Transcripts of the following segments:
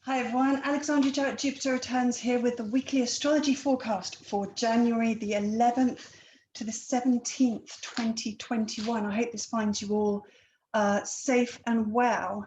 Hi everyone, Alexandra Jarrett Jupiter returns here with the weekly astrology forecast for January the 11th to the 17th, 2021. I hope this finds you all safe and well.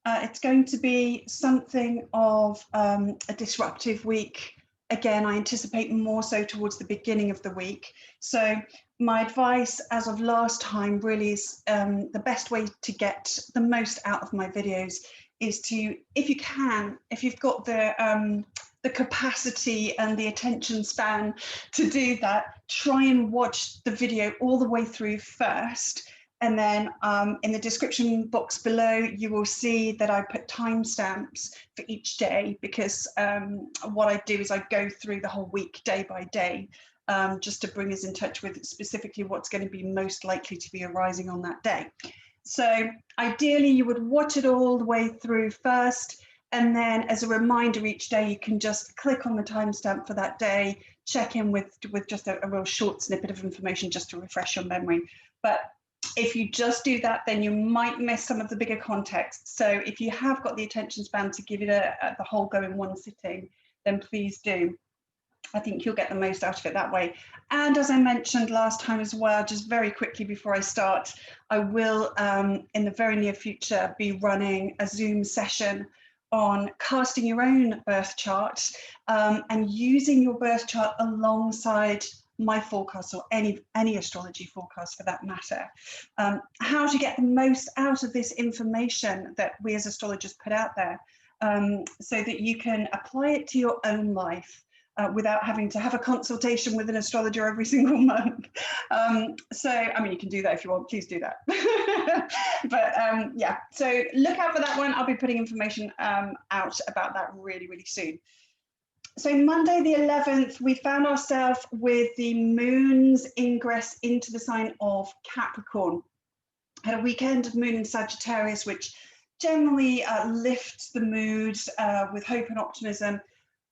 It's going to be something of a disruptive week. Again, I anticipate more so towards the beginning of the week. So my advice as of last time really is the best way to get the most out of my videos is to, if you can, if you've got the capacity and the attention span to do that, try and watch the video all the way through first. And then in the description box below, you will see that I put timestamps for each day because what I do is I go through the whole week day by day just to bring us in touch with specifically what's going to be most likely to be arising on that day. So ideally you would watch it all the way through first, and then as a reminder each day you can just click on the timestamp for that day, check in with just a real short snippet of information just to refresh your memory. But if you just do that, then you might miss some of the bigger context. So if you have got the attention span to give it the whole go in one sitting, then please do. I think you'll get the most out of it that way. And as I mentioned last time as well, just very quickly before I start, I will in the very near future be running a Zoom session on casting your own birth chart and using your birth chart alongside my forecast or any astrology forecast for that matter. How to get the most out of this information that we as astrologers put out there so that you can apply it to your own life. Without having to have a consultation with an astrologer every single month. So, I mean, you can do that if you want, please do that. But yeah, so look out for that one. I'll be putting information out about that really, really soon. So Monday the 11th, we found ourselves with the moon's ingress into the sign of Capricorn. Had a weekend of moon in Sagittarius, which generally lifts the mood with hope and optimism.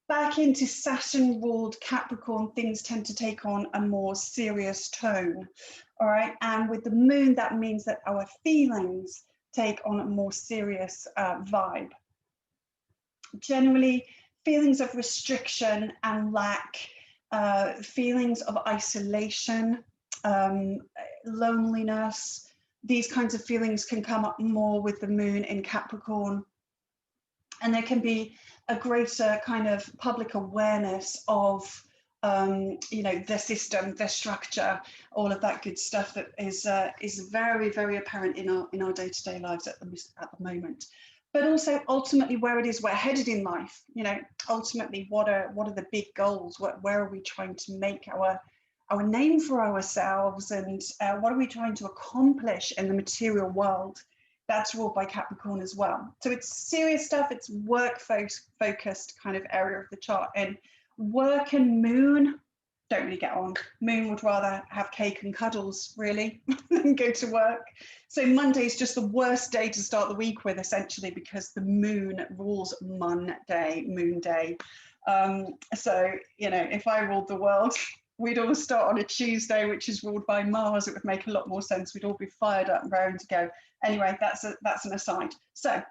Back into Saturn-ruled Capricorn, things tend to take on a more serious tone, all right? And with the moon, that means that our feelings take on a more serious vibe. Generally, feelings of restriction and lack, feelings of isolation, loneliness, these kinds of feelings can come up more with the moon in Capricorn. And there can be a greater kind of public awareness of, you know, the system, the structure, all of that good stuff that is very, very apparent in our day-to-day lives at the moment. But also ultimately where it is we're headed in life. You know, ultimately what are the big goals? Where are we trying to make our name for ourselves, and what are we trying to accomplish in the material world? That's ruled by Capricorn as well. So it's serious stuff, it's work focused kind of area of the chart. And work and moon don't really get on. Moon would rather have cake and cuddles really than go to work. So Monday is just the worst day to start the week with, essentially, because the moon rules Monday, moon day. So, you know, if I ruled the world, we'd all start on a Tuesday, which is ruled by Mars. It would make a lot more sense. We'd all be fired up and raring to go. Anyway, that's an aside. So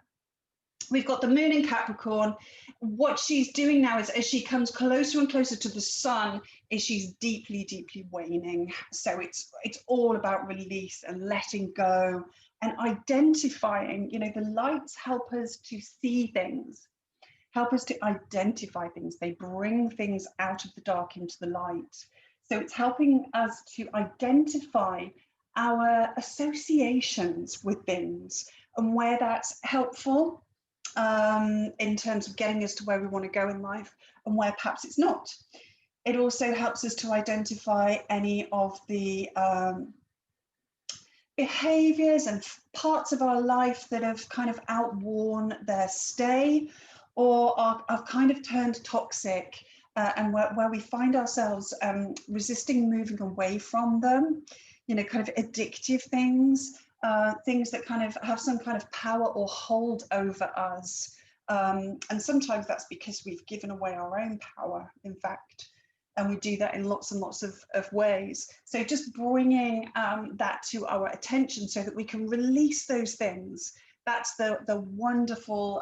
we've got the moon in Capricorn. What she's doing now is, as she comes closer and closer to the sun, is she's deeply, deeply waning. So it's all about release and letting go and identifying. You know, the lights help us to see things, help us to identify things. They bring things out of the dark into the light. So it's helping us to identify our associations with things and where that's helpful in terms of getting us to where we want to go in life, and where perhaps it's not. It also helps us to identify any of the behaviors and parts of our life that have kind of outworn their stay, or are kind of turned toxic, and where we find ourselves resisting moving away from them, you know, kind of addictive things, things that kind of have some kind of power or hold over us. And sometimes that's because we've given away our own power, in fact, and we do that in lots and lots of ways. So just bringing that to our attention so that we can release those things That's the wonderful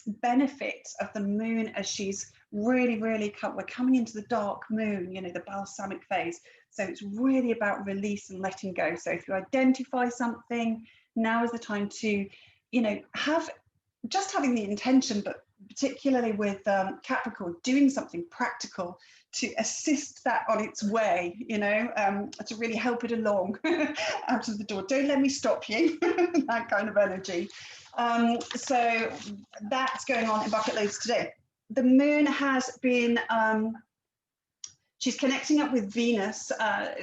benefit of the moon, as she's really, we're coming into the dark moon, you know, the balsamic phase. So it's really about release and letting go. So if you identify something, now is the time to, you know, having the intention, but particularly with Capricorn, doing something practical to assist that on its way, you know, to really help it along out of the door. Don't let me stop you, that kind of energy. So that's going on in bucket loads today. The moon has been, she's connecting up with Venus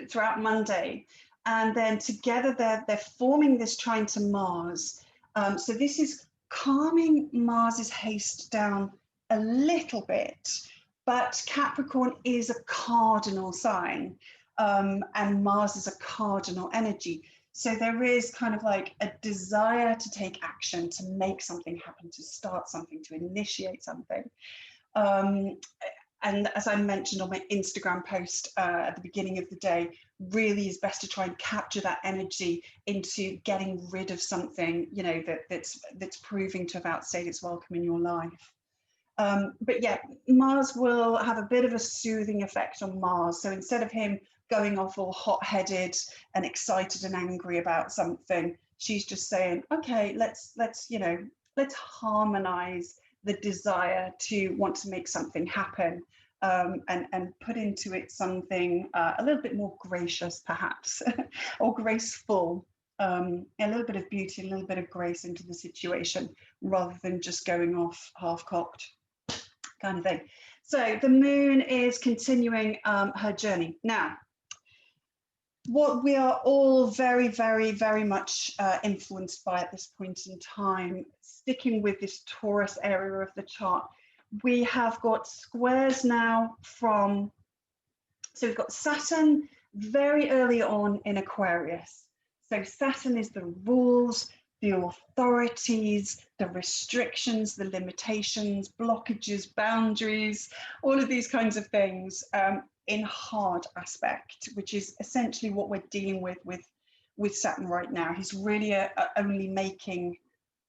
throughout Monday, and then together they're forming this trine to Mars. So this is calming Mars's haste down a little bit, but Capricorn is a cardinal sign, and Mars is a cardinal energy. So there is kind of like a desire to take action, to make something happen, to start something, to initiate something. And as I mentioned on my Instagram post at the beginning of the day, really is best to try and capture that energy into getting rid of something, you know, that's proving to have outstayed its welcome in your life. But yeah, Mars will have a bit of a soothing effect on Mars. So instead of him going off all hot-headed and excited and angry about something, she's just saying, okay, let's harmonize the desire to want to make something happen, and put into it something a little bit more gracious, perhaps, or graceful, a little bit of beauty, a little bit of grace into the situation, rather than just going off half-cocked kind of thing. So the moon is continuing her journey. Now, what we are all very, very, very much influenced by at this point in time, sticking with this Taurus area of the chart, we have got squares now from, so we've got Saturn very early on in Aquarius. So Saturn is the rules, the authorities, the restrictions, the limitations, blockages, boundaries, all of these kinds of things in hard aspect, which is essentially what we're dealing with Saturn right now. He's really only making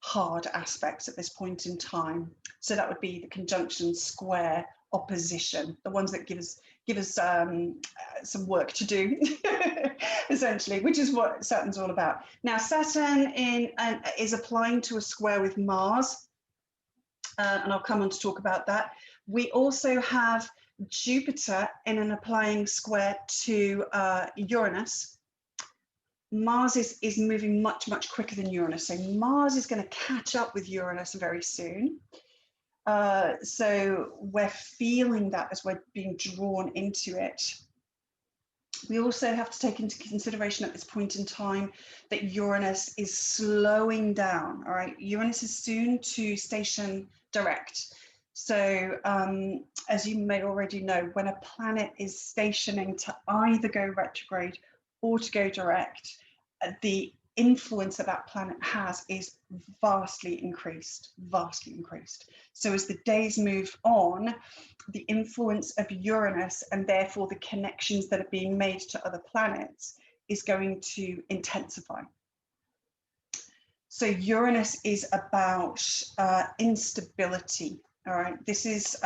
hard aspects at this point in time. So that would be the conjunction, square, opposition, the ones that give us some work to do, essentially, which is what Saturn's all about. Now, Saturn is applying to a square with Mars, and I'll come on to talk about that. We also have Jupiter in an applying square to Uranus. Mars is moving much, much quicker than Uranus. So Mars is going to catch up with Uranus very soon. So we're feeling that as we're being drawn into it. We also have to take into consideration at this point in time that Uranus is slowing down, all right? Uranus is soon to station direct. So as you may already know, when a planet is stationing to either go retrograde or to go direct, the influence that that planet has is vastly increased. So as the days move on, the influence of Uranus, and therefore the connections that are being made to other planets, is going to intensify. So Uranus is about instability, all right? This is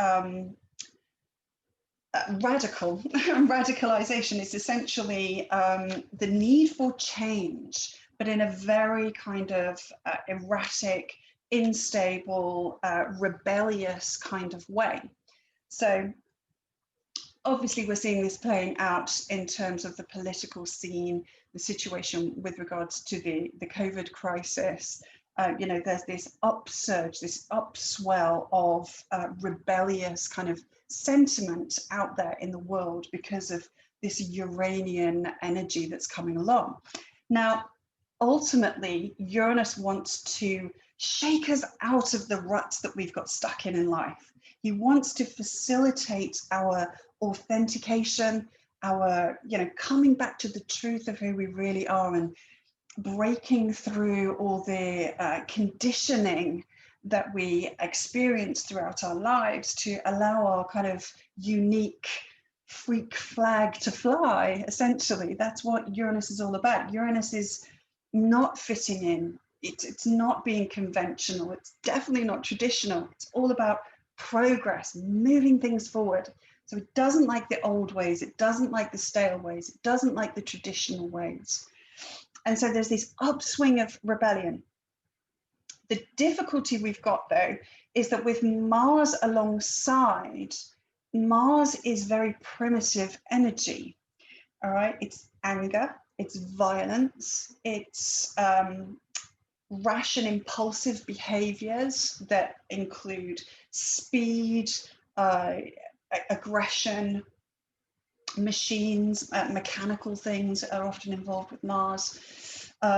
radicalization is essentially the need for change, but in a very kind of erratic, unstable, rebellious kind of way. So obviously we're seeing this playing out in terms of the political scene, the situation with regards to the COVID crisis. You know, there's this upsurge, this upswell of rebellious kind of sentiment out there in the world because of this Uranian energy that's coming along. Now, ultimately, Uranus wants to shake us out of the ruts that we've got stuck in life. He wants to facilitate our authentication, our, you know, coming back to the truth of who we really are, and breaking through all the conditioning that we experience throughout our lives to allow our kind of unique freak flag to fly. Essentially, that's what Uranus is all about. Uranus is not fitting in. it's not being conventional. It's definitely not traditional. It's all about progress, moving things forward. So it doesn't like the old ways. It doesn't like the stale ways. It doesn't like the traditional ways. And so there's this upswing of rebellion. The difficulty we've got, though, is that with Mars alongside, Mars is very primitive energy. All right, it's anger, it's violence, it's rash and impulsive behaviors that include speed, aggression, machines, mechanical things are often involved with Mars.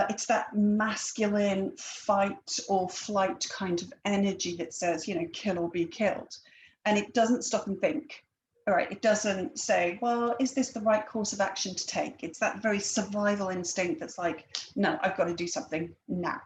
It's that masculine fight or flight kind of energy that says, you know, kill or be killed. And it doesn't stop and think. All right, it doesn't say, well, is this the right course of action to take? It's that very survival instinct that's like, no, I've got to do something now.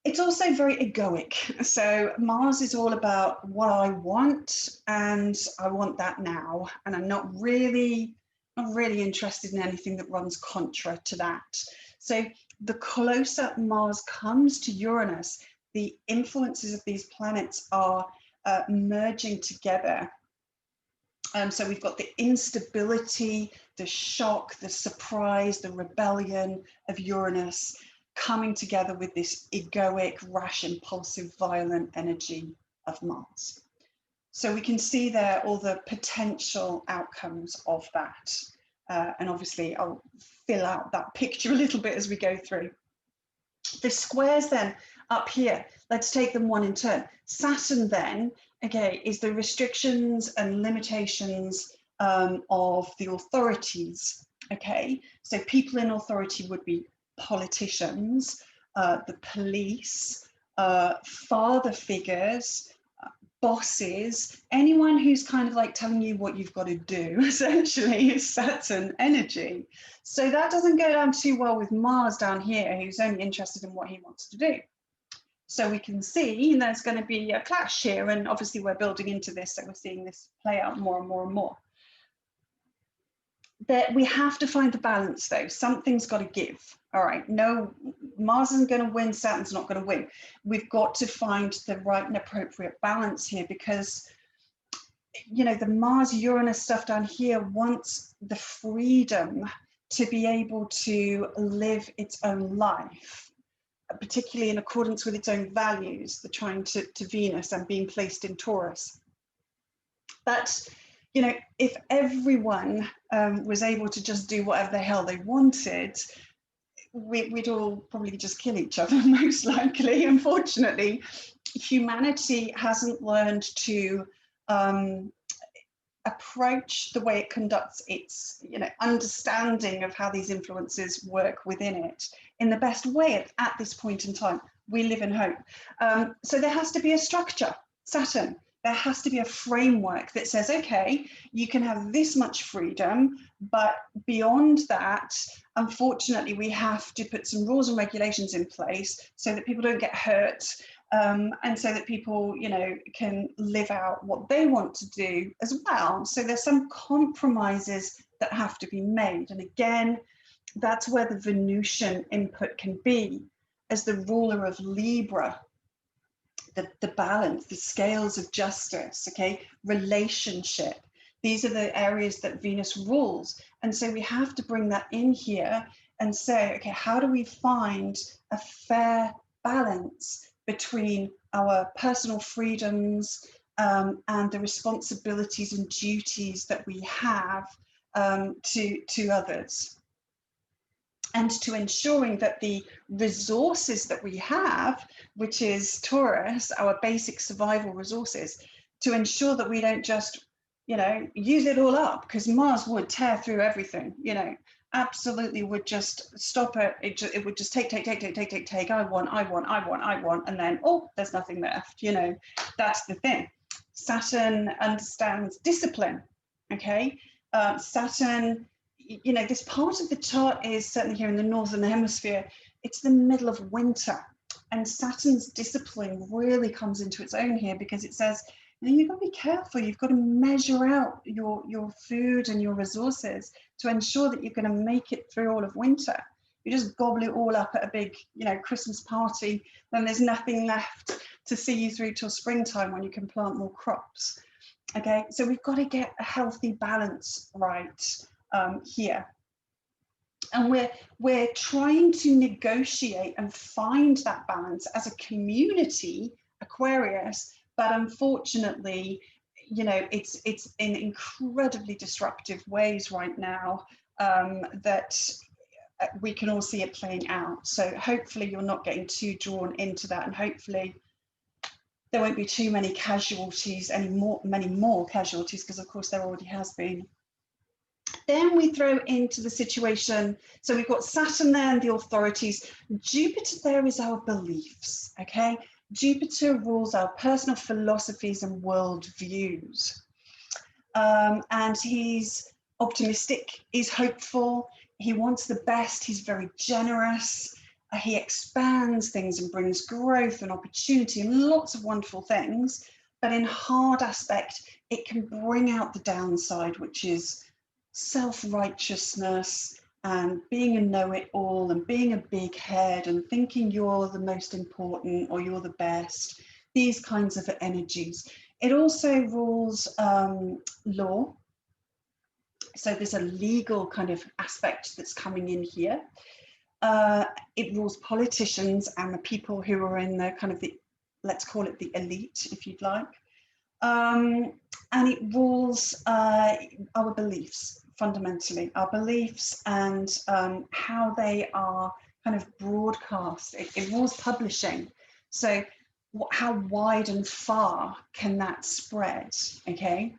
It's also very egoic. So Mars is all about what I want, and I want that now. And I'm not really interested in anything that runs contra to that. So the closer Mars comes to Uranus, the influences of these planets are merging together. So we've got the instability, the shock, the surprise, the rebellion of Uranus coming together with this egoic, rash, impulsive, violent energy of Mars. So we can see there all the potential outcomes of that. And obviously I'll fill out that picture a little bit as we go through. The squares then up here, let's take them one in turn. Saturn then, okay, is the restrictions and limitations of the authorities, okay? So people in authority would be politicians, the police, father figures, bosses, anyone who's kind of like telling you what you've got to do, essentially, is Saturn energy. So that doesn't go down too well with Mars down here, who's only interested in what he wants to do. So we can see there's going to be a clash here, and obviously we're building into this, so we're seeing this play out more and more and more. That we have to find the balance, though. Something's got to give. All right, no, Mars isn't going to win, Saturn's not going to win. We've got to find the right and appropriate balance here, because, you know, the Mars-Uranus stuff down here wants the freedom to be able to live its own life, particularly in accordance with its own values, the trine to Venus and being placed in Taurus. But, you know, if everyone was able to just do whatever the hell they wanted, we'd all probably just kill each other, most likely. Unfortunately, humanity hasn't learned to approach the way it conducts its, you know, understanding of how these influences work within it in the best way at this point in time. We live in hope. So there has to be a structure, Saturn. There has to be a framework that says, okay, you can have this much freedom, but beyond that, unfortunately, we have to put some rules and regulations in place so that people don't get hurt, and so that people, you know, can live out what they want to do as well. So there's some compromises that have to be made. And again, that's where the Venusian input can be as the ruler of Libra. The balance, the scales of justice, okay, relationship. These are the areas that Venus rules. And so we have to bring that in here and say, okay, how do we find a fair balance between our personal freedoms and the responsibilities and duties that we have to others? And to ensuring that the resources that we have, which is Taurus, our basic survival resources, to ensure that we don't just, you know, use it all up, because Mars would tear through everything, you know, absolutely would just stop it. It would just take. I want, and then, oh, there's nothing left, you know. That's the thing. Saturn understands discipline, okay? Saturn, you know, this part of the chart is certainly here in the Northern Hemisphere, it's the middle of winter, and Saturn's discipline really comes into its own here, because it says, you know, you've got to be careful, you've got to measure out your food and your resources to ensure that you're going to make it through all of winter, you just gobble it all up at a big, you know, Christmas party, then there's nothing left to see you through till springtime when you can plant more crops. Okay, so we've got to get a healthy balance right here. And we're trying to negotiate and find that balance as a community, Aquarius, but unfortunately, you know, it's in incredibly disruptive ways right now that we can all see it playing out. So hopefully you're not getting too drawn into that, and hopefully there won't be too many casualties, many more casualties, because of course there already has been. Then we throw into the situation, so we've got Saturn there and the authorities. Jupiter there is our beliefs, okay? Jupiter rules our personal philosophies and worldviews. And he's optimistic, he's hopeful, he wants the best, he's very generous, he expands things and brings growth and opportunity and lots of wonderful things. But in hard aspect, it can bring out the downside, which is self-righteousness and being a know-it-all and being a big head and thinking you're the most important or you're the best, these kinds of energies. It also rules law. So there's a legal kind of aspect that's coming in here. It rules politicians and the people who are in the kind of the, let's call it the elite, if you'd like. And it rules our beliefs, fundamentally, our beliefs and how they are kind of broadcast. It rules publishing. So how wide and far can that spread, okay?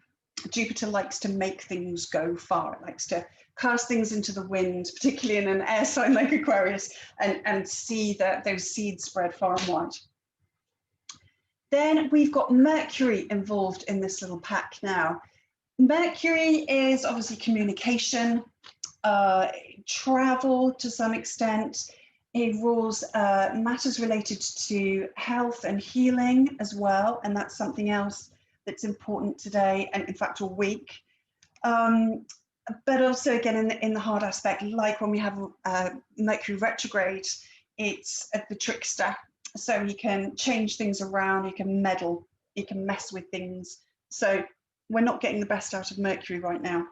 Jupiter likes to make things go far. It likes to cast things into the wind, particularly in an air sign like Aquarius, and see that those seeds spread far and wide. Then we've got Mercury involved in this little pack now. Mercury is obviously communication, travel to some extent. It rules matters related to health and healing as well, and that's something else that's important today and in fact all week. But also again in the hard aspect, like when we have Mercury retrograde, it's the trickster. So he can change things around, he can meddle, he can mess with things. So we're not getting the best out of Mercury right now.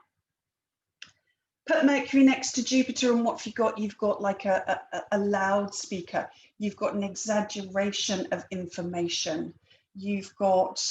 Put Mercury next to Jupiter, and what have you got? You've got like a loudspeaker. You've got an exaggeration of information. You've got,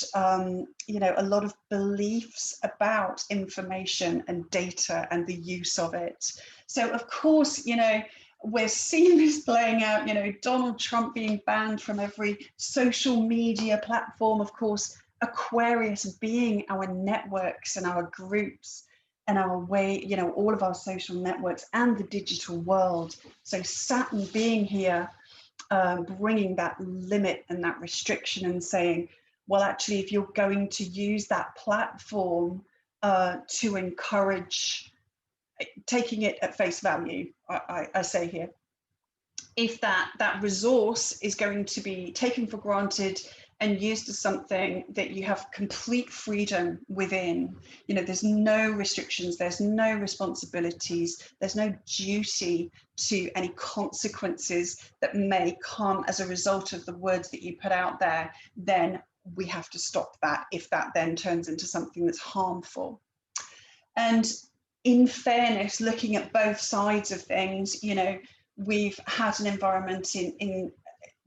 you know, a lot of beliefs about information and data and the use of it. So of course, you know, we're seeing this playing out, you know, Donald Trump being banned from every social media platform, of course, Aquarius being our networks and our groups and our way, you know, all of our social networks and the digital world. So Saturn being here, bringing that limit and that restriction and saying, well, actually, if you're going to use that platform to encourage, taking it at face value, I say here, if that resource is going to be taken for granted and used as something that you have complete freedom within, you know, there's no restrictions, there's no responsibilities, there's no duty to any consequences that may come as a result of the words that you put out there, then we have to stop that if that then turns into something that's harmful. And in fairness, looking at both sides of things, you know, we've had an environment in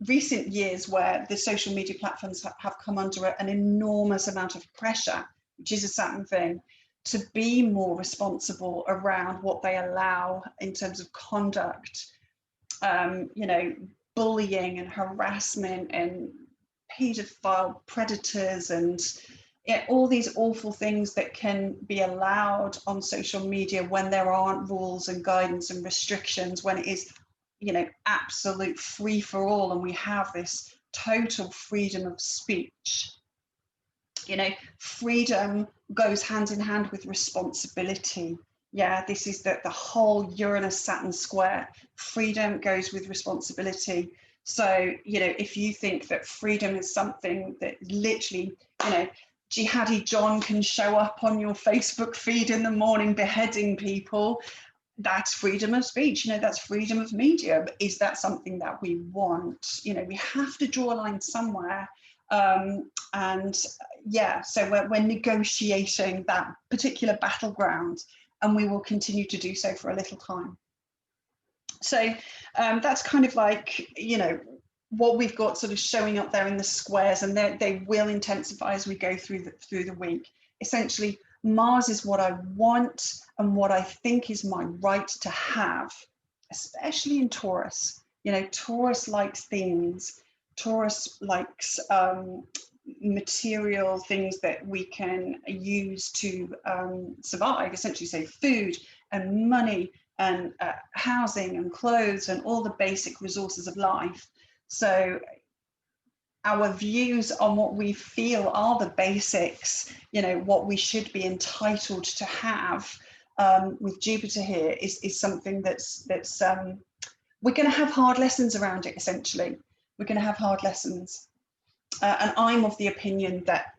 recent years where the social media platforms have come under an enormous amount of pressure, which is a Saturn thing, to be more responsible around what they allow in terms of conduct, you know, bullying and harassment and paedophile predators and all these awful things that can be allowed on social media when there aren't rules and guidance and restrictions, when it is, you know, absolute free for all and we have this total freedom of speech. You know, freedom goes hand in hand with responsibility. Yeah, this is the whole Uranus Saturn square. Freedom goes with responsibility. So, you know, if you think that freedom is something that literally, you know, Jihadi John can show up on your Facebook feed in the morning beheading people, that's freedom of speech, that's freedom of media. But is that something that we want? We have to draw a line somewhere. And yeah, so we're negotiating that particular battleground, and we will continue to do so for a little time. So that's kind of like, what we've got sort of showing up there in the squares, and they will intensify as we go through the week. Essentially, Mars is what I want and what I think is my right to have, especially in Taurus. Taurus likes things. Taurus likes material things that we can use to survive, essentially, say food and money and housing and clothes and all the basic resources of life. So our views on what we feel are the basics, what we should be entitled to have with Jupiter here is something that's we're going to have hard lessons around it. Essentially, we're going to have hard lessons, and I'm of the opinion that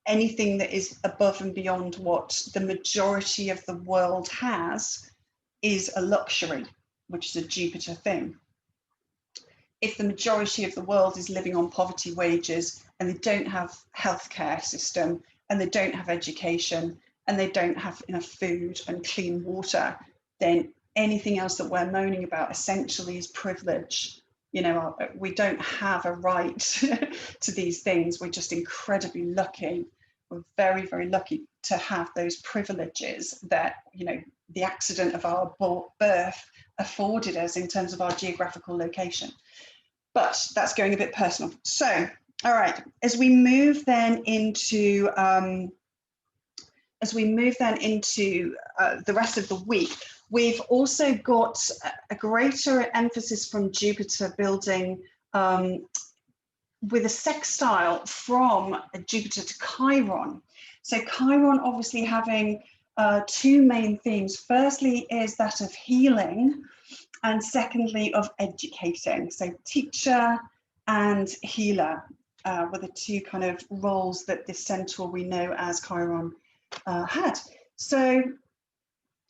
anything that is above and beyond what the majority of the world has is a luxury, which is a Jupiter thing. If the majority of the world is living on poverty wages, and they don't have healthcare system, and they don't have education, and they don't have enough food and clean water, then anything else that we're moaning about essentially is privilege. We don't have a right to these things. We're just incredibly lucky. We're very, very lucky to have those privileges that, the accident of our birth afforded us in terms of our geographical location. But that's going a bit personal. So, all right, as we move then into the rest of the week, we've also got a greater emphasis from Jupiter building with a sextile from Jupiter to Chiron. So Chiron obviously having two main themes. Firstly is that of healing, and secondly of educating. So teacher and healer were the two kind of roles that this centaur we know as Chiron had. So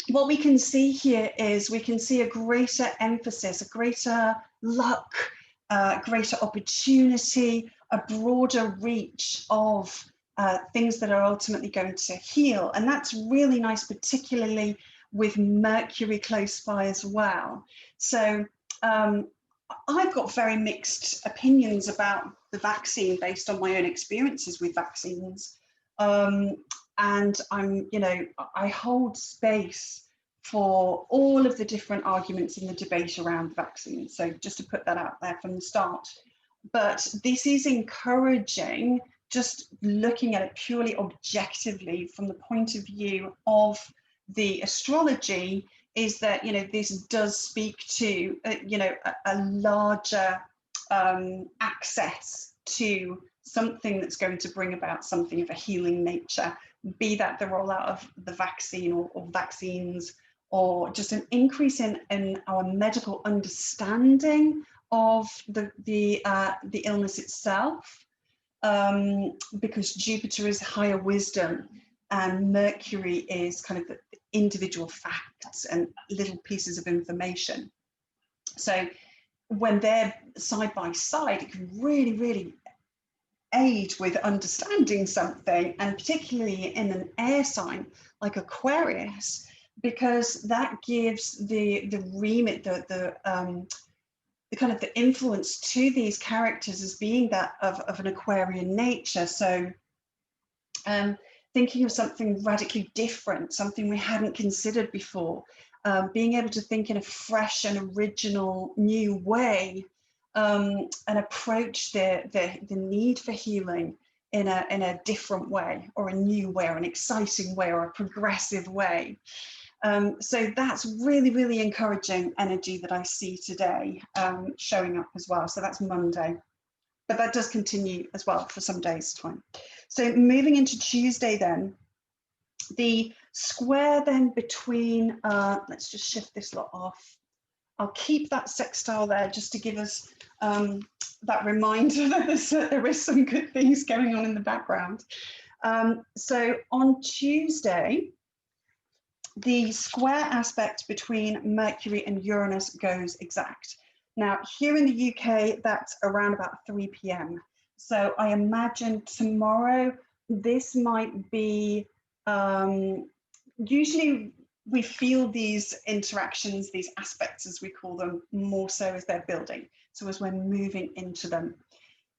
what we can see here is we can see a greater emphasis, a greater luck, greater opportunity, a broader reach of things that are ultimately going to heal. And that's really nice, particularly with Mercury close by as well. So I've got very mixed opinions about the vaccine based on my own experiences with vaccines. And I hold space for all of the different arguments in the debate around vaccines. So just to put that out there from the start. But this is encouraging, just looking at it purely objectively from the point of view of the astrology, is that, this does speak to, a larger access to something that's going to bring about something of a healing nature, be that the rollout of the vaccine or vaccines, or just an increase in our medical understanding of the illness itself, because Jupiter is higher wisdom and Mercury is kind of the individual facts and little pieces of information. So when they're side by side, it can really, really aid with understanding something, and particularly in an air sign like Aquarius, because that gives the remit, the kind of the influence to these characters as being that of an Aquarian nature. So thinking of something radically different, something we hadn't considered before, being able to think in a fresh and original new way, and approach the need for healing in a different way, or a new way, or an exciting way, or a progressive way. So that's really, really encouraging energy that I see today showing up as well. So that's Monday, but that does continue as well for some days' time. So moving into Tuesday then, the square then between, let's just shift this lot off. I'll keep that sextile there just to give us that reminder that there is some good things going on in the background. So on Tuesday, the square aspect between Mercury and Uranus goes exact. Now, here in the UK, that's around about 3 p.m. So I imagine tomorrow, this might be, usually we feel these interactions, these aspects, as we call them, more so as they're building. So as we're moving into them,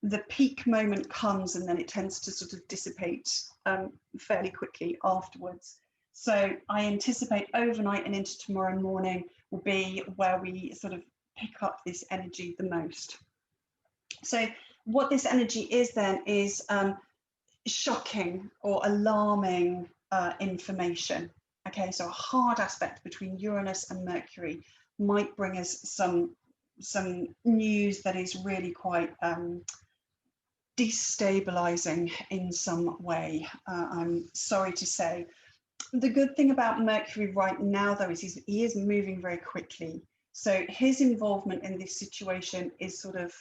the peak moment comes and then it tends to sort of dissipate fairly quickly afterwards. So I anticipate overnight and into tomorrow morning will be where we sort of pick up this energy the most. So what this energy is then is shocking or alarming information. Okay, so a hard aspect between Uranus and Mercury might bring us some news that is really quite destabilizing in some way, I'm sorry to say. The good thing about Mercury right now, though, is he is moving very quickly. So his involvement in this situation is sort of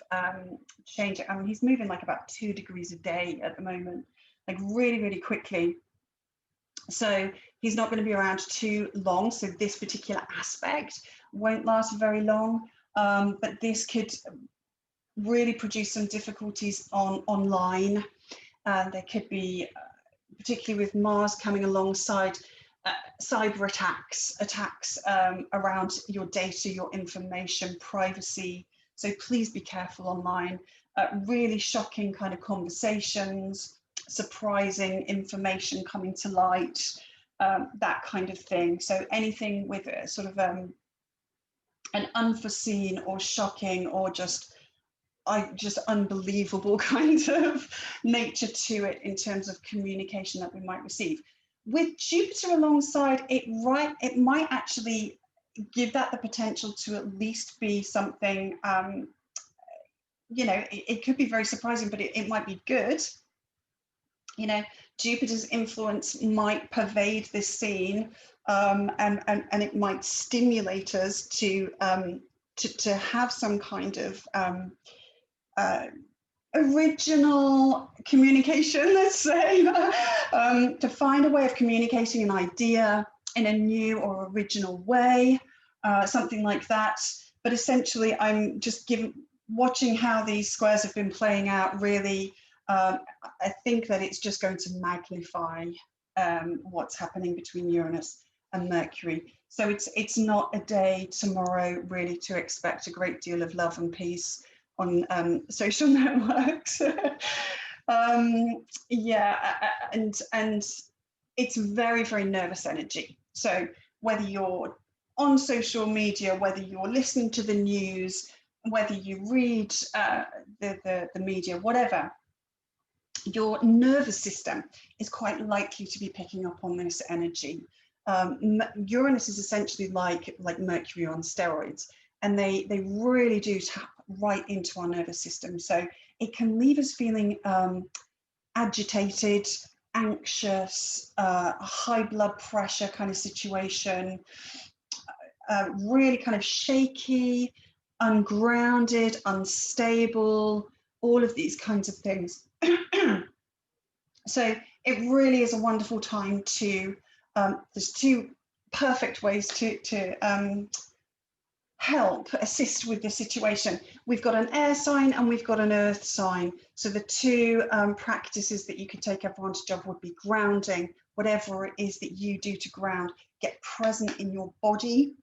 changing. I mean, he's moving like about 2 degrees a day at the moment, like really, really quickly. So he's not going to be around too long. So this particular aspect won't last very long, but this could really produce some difficulties online. There could be, particularly with Mars coming alongside, cyber attacks around your data, your information, privacy. So please be careful online. Really shocking kind of conversations, surprising information coming to light, that kind of thing. So anything with a sort of an unforeseen or shocking or just unbelievable kind of nature to it in terms of communication that we might receive. With Jupiter alongside it, right, it might actually give that the potential to at least be something, you know, it could be very surprising, but it might be good. You know, Jupiter's influence might pervade this scene, and it might stimulate us to have some kind of original communication, let's say, to find a way of communicating an idea in a new or original way, something like that. But essentially, I'm just watching how these squares have been playing out. Really, I think that it's just going to magnify what's happening between Uranus and Mercury. So it's not a day tomorrow really to expect a great deal of love and peace on social networks. Yeah, and it's very, very nervous energy. So whether you're on social media, whether you're listening to the news, whether you read the media, whatever, your nervous system is quite likely to be picking up on this energy. Uranus is essentially like Mercury on steroids, and they really do tap right into our nervous system. So it can leave us feeling agitated, anxious, high blood pressure kind of situation, really kind of shaky, ungrounded, unstable, all of these kinds of things. So it really is a wonderful time to, there's 2 perfect ways to help assist with the situation. We've got an air sign and we've got an earth sign. So the 2 practices that you could take advantage of would be grounding, whatever it is that you do to ground, get present in your body.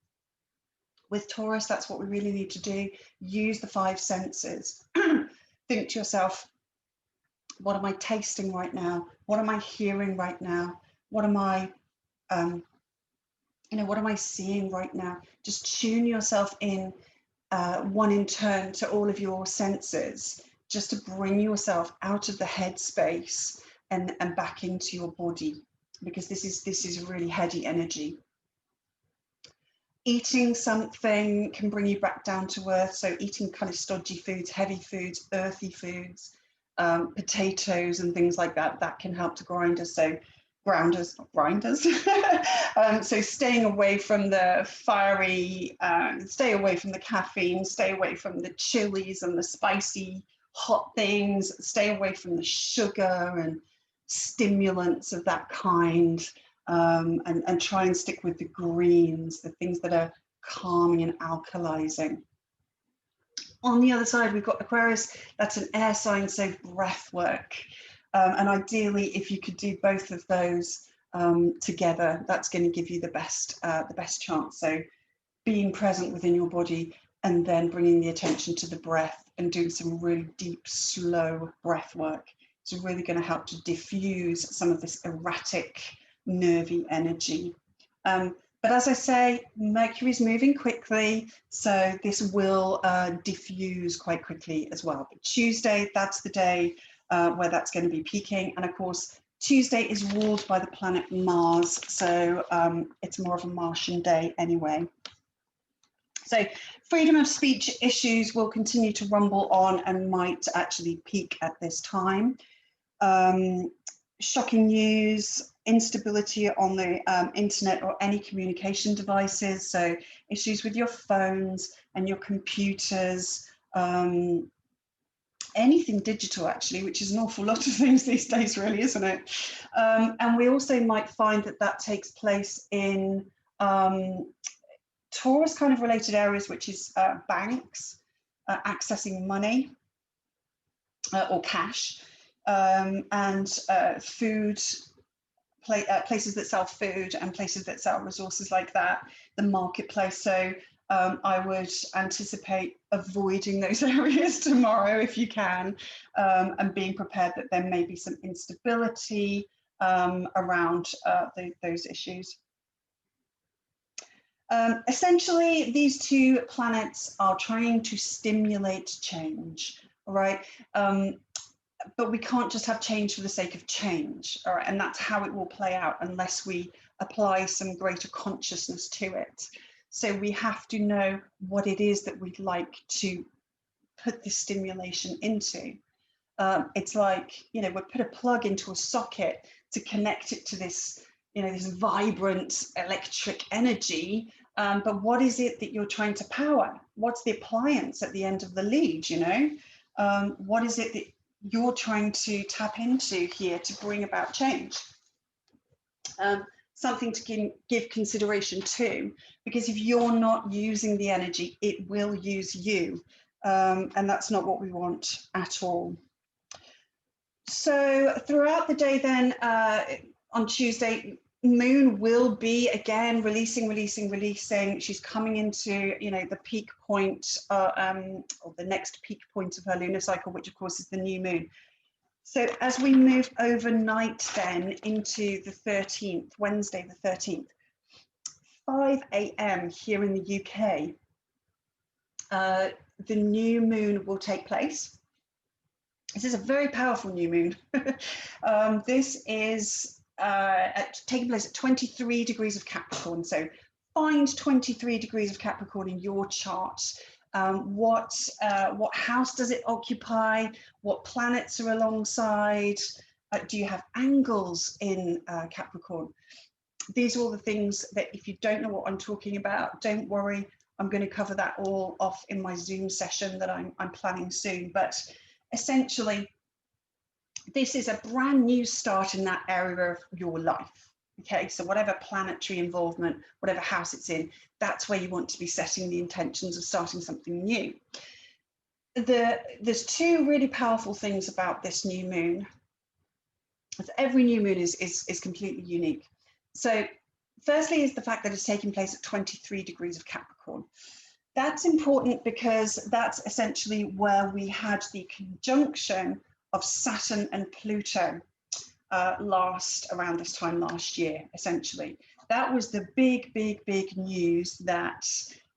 With Taurus, that's what we really need to do. Use the 5 senses. Think to yourself, what am I tasting right now? What am I hearing right now? What am I, what am I seeing right now? Just tune yourself in, one in turn, to all of your senses, just to bring yourself out of the head space and back into your body, because this is really heady energy. Eating something can bring you back down to earth. So eating kind of stodgy foods, heavy foods, earthy foods, potatoes and things like that, that can help to grind us. So grounders, not grinders. So staying away from the fiery, stay away from the caffeine, stay away from the chilies and the spicy hot things, stay away from the sugar and stimulants of that kind. and try and stick with the greens, the things that are calming and alkalizing. On the other side, we've got Aquarius. That's an air sign, so breath work. And ideally, if you could do both of those together, that's going to give you the best chance. So being present within your body and then bringing the attention to the breath and doing some really deep, slow breath work is really going to help to diffuse some of this erratic, nervy energy. But as I say, Mercury's moving quickly, so this will diffuse quite quickly as well. But Tuesday, that's the day where that's going to be peaking. And of course, Tuesday is ruled by the planet Mars, so it's more of a Martian day anyway. So freedom of speech issues will continue to rumble on and might actually peak at this time. Shocking news, instability on the internet or any communication devices, so issues with your phones and your computers, anything digital actually, which is an awful lot of things these days really, isn't it? And we also might find that that takes place in Taurus kind of related areas, which is banks, accessing money or cash, and food, places that sell food and places that sell resources like that, the marketplace. So I would anticipate avoiding those areas tomorrow if you can, and being prepared that there may be some instability around those issues. Essentially, these two planets are trying to stimulate change, all right? But we can't just have change for the sake of change, all right? And that's how it will play out unless we apply some greater consciousness to it. So we have to know what it is that we'd like to put this stimulation into. It's like, you know, we put a plug into a socket to connect it to this, you know, this vibrant electric energy. But what is it that you're trying to power? What's the appliance at the end of the lead, you know? What is it that you're trying to tap into here to bring about change? Something to give consideration to, because if you're not using the energy, it will use you. And that's not what we want at all. So throughout the day then, on Tuesday, Moon will be again releasing. She's coming into, you know, the peak point, or the next peak point of her lunar cycle, which of course is the new moon. So as we move overnight then into the 13th, Wednesday the 13th, 5 a.m. here in the UK, the new moon will take place. This is a very powerful new moon. This is taking place at 23 degrees of Capricorn. So find 23 degrees of Capricorn in your chart. What house does it occupy? What planets are alongside? Do you have angles in Capricorn? These are all the things that if you don't know what I'm talking about, don't worry. I'm going to cover that all off in my Zoom session that I'm planning soon. But essentially, this is a brand new start in that area of your life. Okay, so whatever planetary involvement, whatever house it's in, that's where you want to be setting the intentions of starting something new. There's two really powerful things about this new moon. Every new moon is completely unique. So firstly is the fact that it's taking place at 23 degrees of Capricorn. That's important because that's essentially where we had the conjunction of Saturn and Pluto around this time last year, essentially. That was the big news that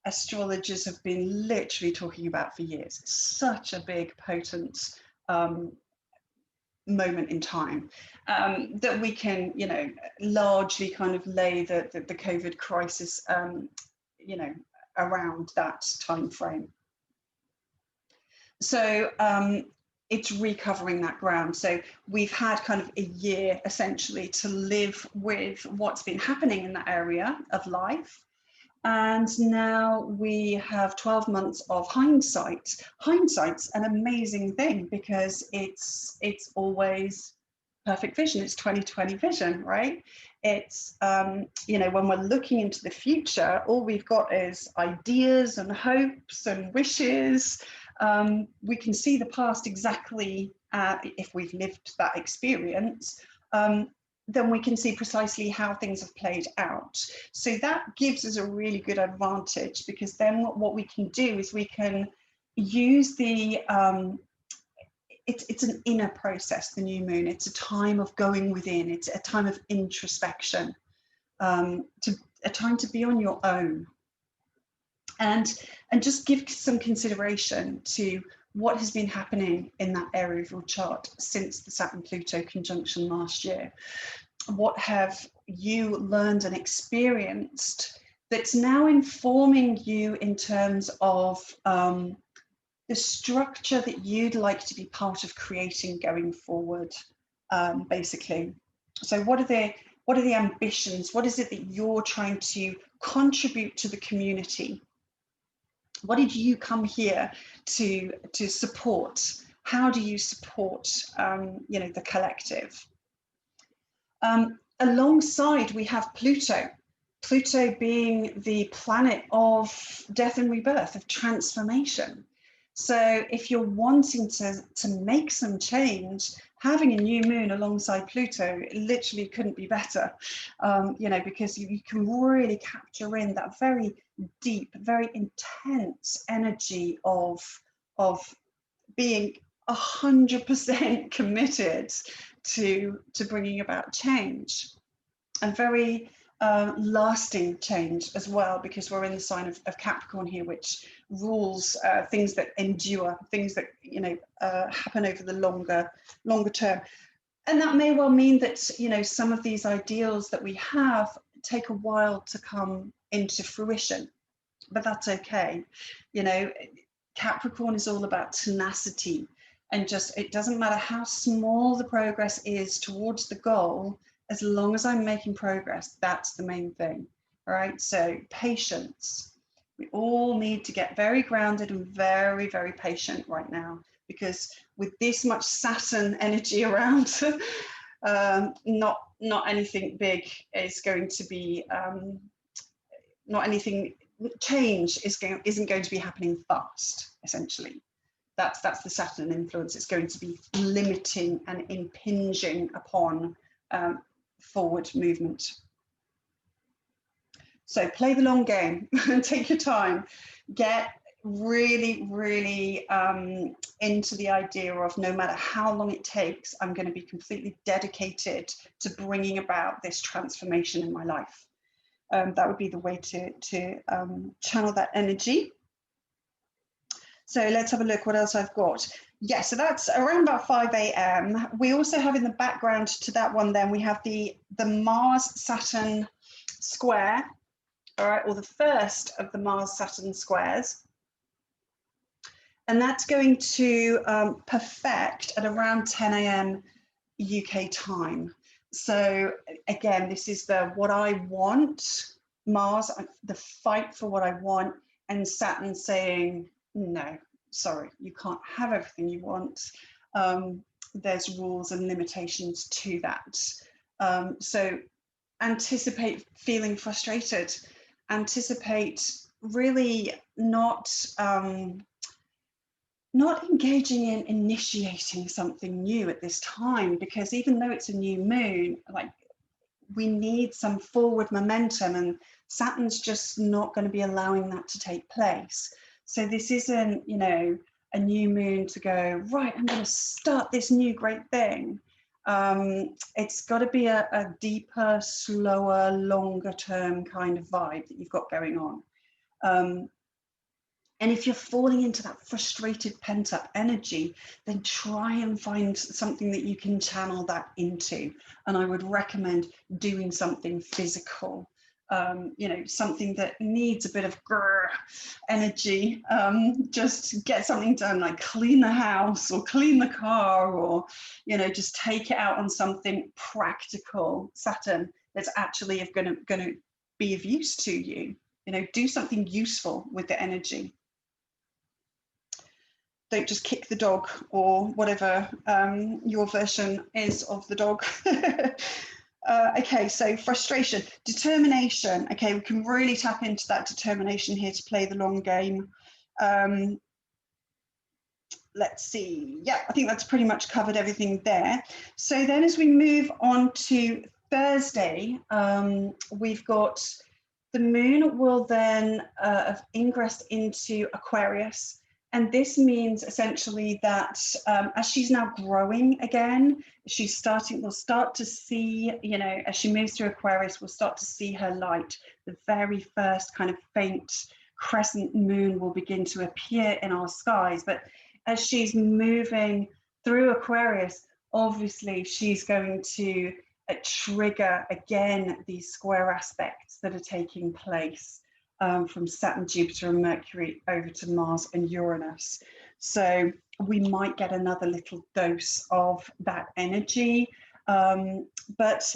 astrologers have been literally talking about for years. Such a big, potent moment in time that we can, you know, largely kind of lay the COVID crisis, you know, around that time frame. So it's recovering that ground. So we've had kind of a year essentially to live with what's been happening in that area of life. And now we have 12 months of hindsight. Hindsight's an amazing thing because it's always perfect vision. It's 2020 vision, right? It's, you know, when we're looking into the future, all we've got is ideas and hopes and wishes. We can see the past exactly if we've lived that experience. Then we can see precisely how things have played out. So that gives us a really good advantage, because then what we can do is we can use the, it's an inner process, the new moon. It's a time of going within. It's a time of introspection, a time to be on your own, and just give some consideration to what has been happening in that area of your chart since the Saturn-Pluto conjunction last year. What have you learned and experienced that's now informing you in terms of the structure that you'd like to be part of creating going forward, basically. So what are the ambitions? What is it that you're trying to contribute to the community? What did you come here to support? How do you support, you know, the collective? Alongside, we have Pluto. Pluto being the planet of death and rebirth, of transformation. So if you're wanting to make some change, having a new moon alongside Pluto literally couldn't be better, you know, because you can really capture in that very deep, very intense energy of being 100% committed to bringing about change, and very lasting change as well, because we're in the sign of Capricorn here, which rules things that endure, things that, you know, happen over the longer term. And that may well mean that, you know, some of these ideals that we have take a while to come into fruition, but that's okay. You know, Capricorn is all about tenacity, and just, it doesn't matter how small the progress is towards the goal, as long as I'm making progress, that's the main thing. All right, so patience. We all need to get very grounded and very, very patient right now, because with this much Saturn energy around, not anything big is going to be, not anything, change isn't going to be happening fast, essentially. That's the Saturn influence. It's going to be limiting and impinging upon forward movement. So play the long game and take your time. Get really, really into the idea of, no matter how long it takes, I'm going to be completely dedicated to bringing about this transformation in my life. That would be the way to channel that energy. So let's have a look what else I've got. Yeah, so that's around about 5 a.m. We also have in the background to that one, then we have the Mars-Saturn square, all right, or the first of the Mars-Saturn squares. And that's going to perfect at around 10 a.m. UK time. So again, this is the what I want, Mars, the fight for what I want, and Saturn saying, no, sorry, you can't have everything you want. There's rules and limitations to that. So anticipate feeling frustrated, anticipate really not engaging in initiating something new at this time, because even though it's a new moon, like, we need some forward momentum, and Saturn's just not going to be allowing that to take place. So this isn't, you know, a new moon to go, right, I'm going to start this new great thing. It's got to be a deeper, slower, longer term kind of vibe that you've got going on. And if you're falling into that frustrated, pent up energy, then try and find something that you can channel that into. And I would recommend doing something physical, you know, something that needs a bit of grrr energy. Just get something done, like clean the house or clean the car, or, you know, just take it out on something practical, Saturn, that's actually going to be of use to you. You know, do something useful with the energy. don't just kick the dog or whatever your version is of the dog. Okay, so frustration, determination. Okay, we can really tap into that determination here to play the long game. Let's see. Yeah, I think that's pretty much covered everything there. So then as we move on to Thursday, we've got the moon will then ingress into Aquarius. And this means essentially that as she's now growing again, we'll start to see, you know, as she moves through Aquarius, we'll start to see her light. The very first kind of faint crescent moon will begin to appear in our skies. But as she's moving through Aquarius, obviously she's going to trigger again these square aspects that are taking place from Saturn, Jupiter and Mercury over to Mars and Uranus. So we might get another little dose of that energy. But,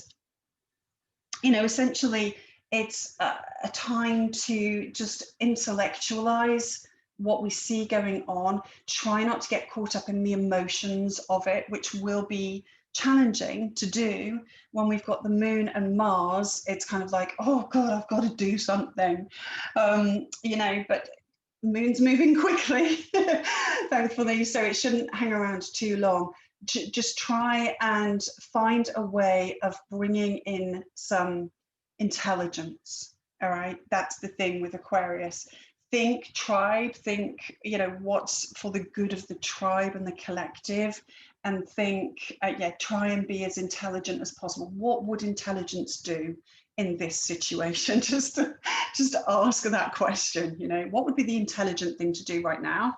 you know, essentially it's a time to just intellectualize what we see going on, try not to get caught up in the emotions of it, which will be challenging to do when we've got the moon and Mars. It's kind of like, oh God, I've got to do something, you know, but moon's moving quickly, thankfully, so it shouldn't hang around too long. Just try and find a way of bringing in some intelligence. All right, that's the thing with Aquarius. Think tribe, think, you know, what's for the good of the tribe and the collective, and think, yeah, try and be as intelligent as possible. What would intelligence do in this situation? Just ask that question, you know, what would be the intelligent thing to do right now?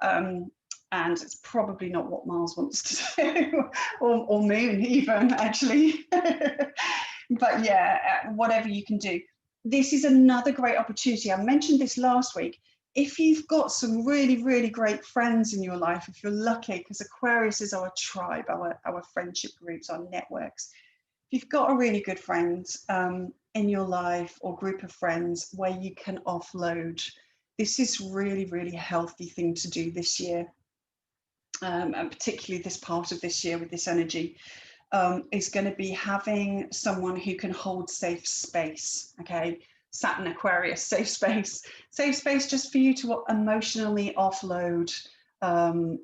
And it's probably not what Mars wants to do, or Moon even, actually. But yeah, whatever you can do. This is another great opportunity. I mentioned this last week. If you've got some really, really great friends in your life, if you're lucky, because Aquarius is our tribe, our friendship groups, our networks. If you've got a really good friend in your life or group of friends where you can offload, this is really, really healthy thing to do this year. And particularly this part of this year with this energy. Is going to be having someone who can hold safe space. Okay, Saturn, Aquarius, safe space just for you to emotionally offload,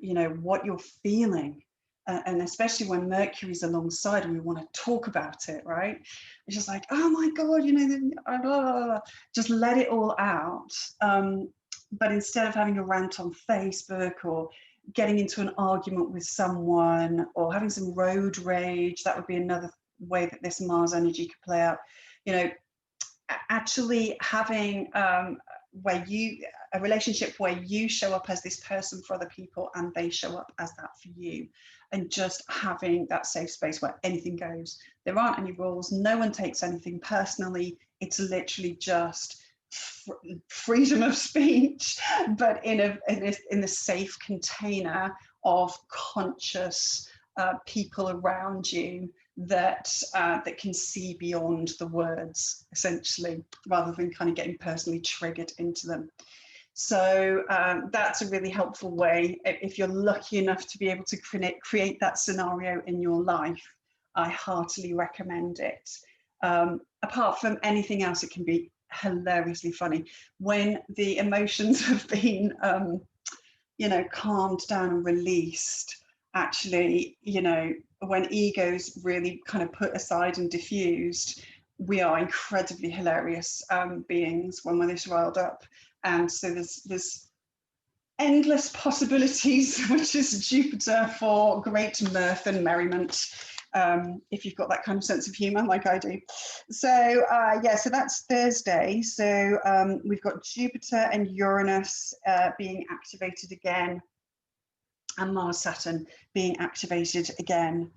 you know, what you're feeling. And especially when Mercury's alongside and we want to talk about it, right? It's just like, oh my God, you know, blah, blah, blah. Just let it all out. But instead of having a rant on Facebook or getting into an argument with someone or having some road rage, that would be another way that this Mars energy could play out. You know, actually having a relationship where you show up as this person for other people and they show up as that for you, and just having that safe space where anything goes. There aren't any rules, no one takes anything personally. It's literally just freedom of speech, but in a safe container of conscious people around you that can see beyond the words, essentially, rather than kind of getting personally triggered into them. So that's a really helpful way. If you're lucky enough to be able to create that scenario in your life, I heartily recommend it. Apart from anything else, it can be hilariously funny when the emotions have been you know, calmed down and released. Actually, you know, when ego's really kind of put aside and diffused, we are incredibly hilarious beings when we're this riled up. And so there's endless possibilities, which is Jupiter, for great mirth and merriment. If you've got that kind of sense of humor like I do. So yeah, so that's Thursday. So we've got Jupiter and Uranus being activated again, and Mars, Saturn being activated again.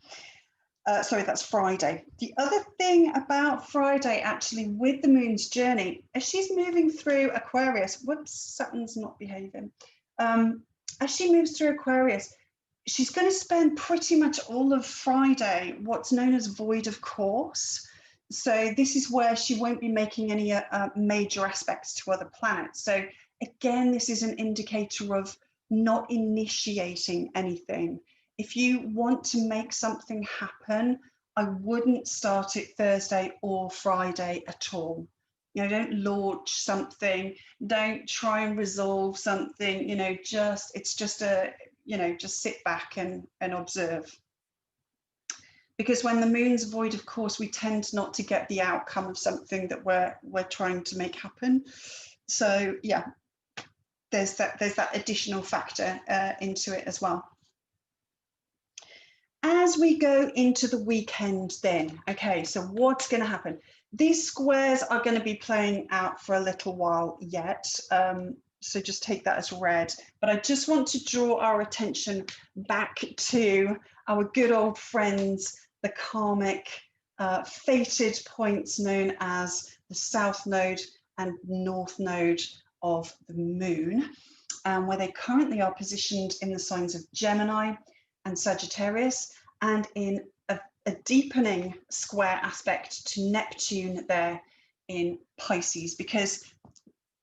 Sorry, that's Friday. The other thing about Friday, actually, with the moon's journey, as she's moving through Aquarius, whoops, Saturn's not behaving. As she moves through Aquarius, she's going to spend pretty much all of Friday what's known as void of course. So this is where she won't be making any major aspects to other planets. So again, this is an indicator of not initiating anything. If you want to make something happen, I wouldn't start it Thursday or Friday at all. You know, don't launch something, don't try and resolve something, you know, it's just a, you know, just sit back and observe. Because when the moon's void, of course, we tend not to get the outcome of something that we're trying to make happen. So yeah, there's that additional factor into it as well. As we go into the weekend then, okay, so what's going to happen? These squares are going to be playing out for a little while yet, so just take that as read. But I just want to draw our attention back to our good old friends, the karmic fated points known as the South Node and North Node of the Moon, where they currently are positioned in the signs of Gemini and Sagittarius, and in a deepening square aspect to Neptune there in Pisces, because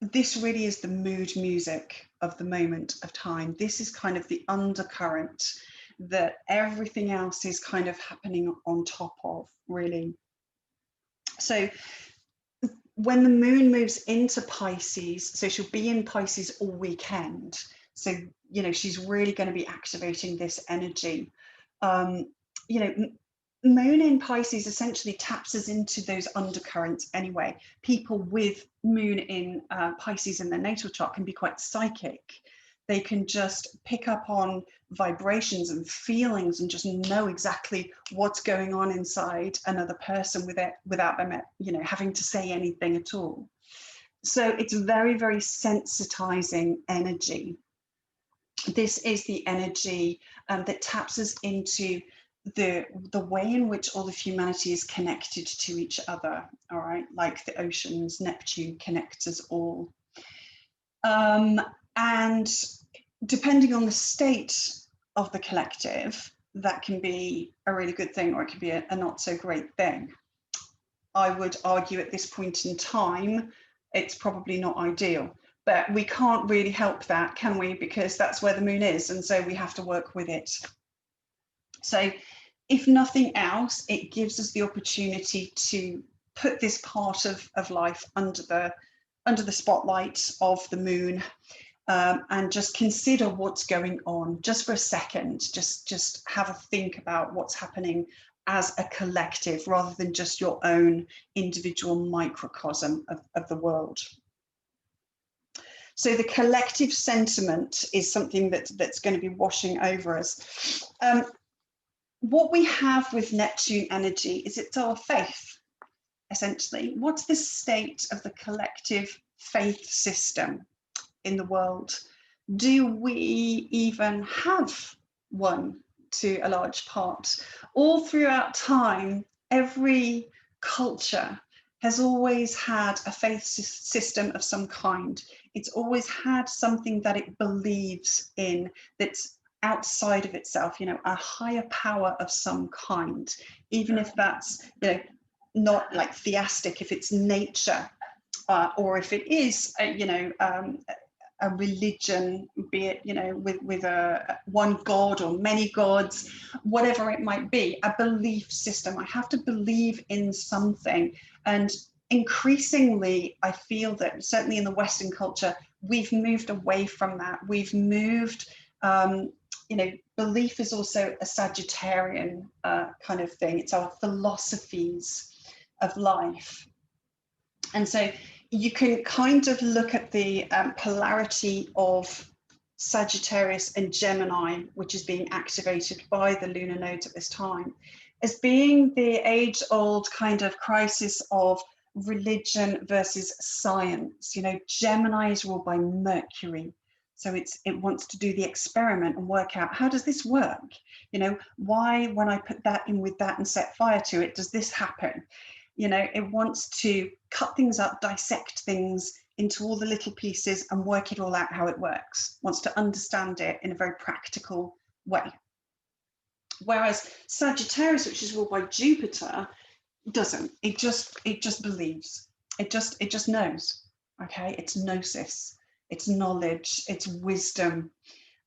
this really is the mood music of the moment of time. This is kind of the undercurrent that everything else is kind of happening on top of, really. So when the moon moves into Pisces, so she'll be in Pisces all weekend. So, you know, she's really going to be activating this energy. You know, moon in Pisces essentially taps us into those undercurrents anyway. People with moon in Pisces in their natal chart can be quite psychic. They can just pick up on vibrations and feelings and just know exactly what's going on inside another person without them, you know, having to say anything at all. So it's very, very sensitizing energy. This is the energy that taps us into the way in which all of humanity is connected to each other, all right, like the oceans. Neptune connects us all. And depending on the state of the collective, that can be a really good thing, or it can be a not so great thing. I would argue at this point in time, it's probably not ideal, but we can't really help that, can we? Because that's where the moon is, and so we have to work with it. So if nothing else, it gives us the opportunity to put this part of life under the spotlight of the moon, and just consider what's going on just for a second. Just have a think about what's happening as a collective rather than just your own individual microcosm of the world. So the collective sentiment is something that's going to be washing over us. What we have with Neptune energy is it's our faith, essentially. What's the state of the collective faith system in the world? Do we even have one, to a large part? All throughout time, every culture has always had a faith system of some kind. It's always had something that it believes in that's outside of itself, you know, a higher power of some kind, even if that's, you know, not like theistic, if it's nature, or if it is, you know, a religion, be it, you know, with a one god or many gods, whatever it might be, a belief system. I have to believe in something. And increasingly, I feel that certainly in the Western culture, we've moved away from that. We've moved, you know, belief is also a Sagittarian kind of thing. It's our philosophies of life. And so you can kind of look at the polarity of Sagittarius and Gemini, which is being activated by the lunar nodes at this time, as being the age-old kind of crisis of religion versus science. You know, Gemini is ruled by Mercury. So it wants to do the experiment and work out, how does this work? You know, why, when I put that in with that and set fire to it, does this happen? You know, it wants to cut things up, dissect things into all the little pieces and work it all out how it works. Wants to understand it in a very practical way. Whereas Sagittarius, which is ruled by Jupiter, doesn't. It just believes. It just knows. Okay, it's gnosis, it's knowledge, it's wisdom.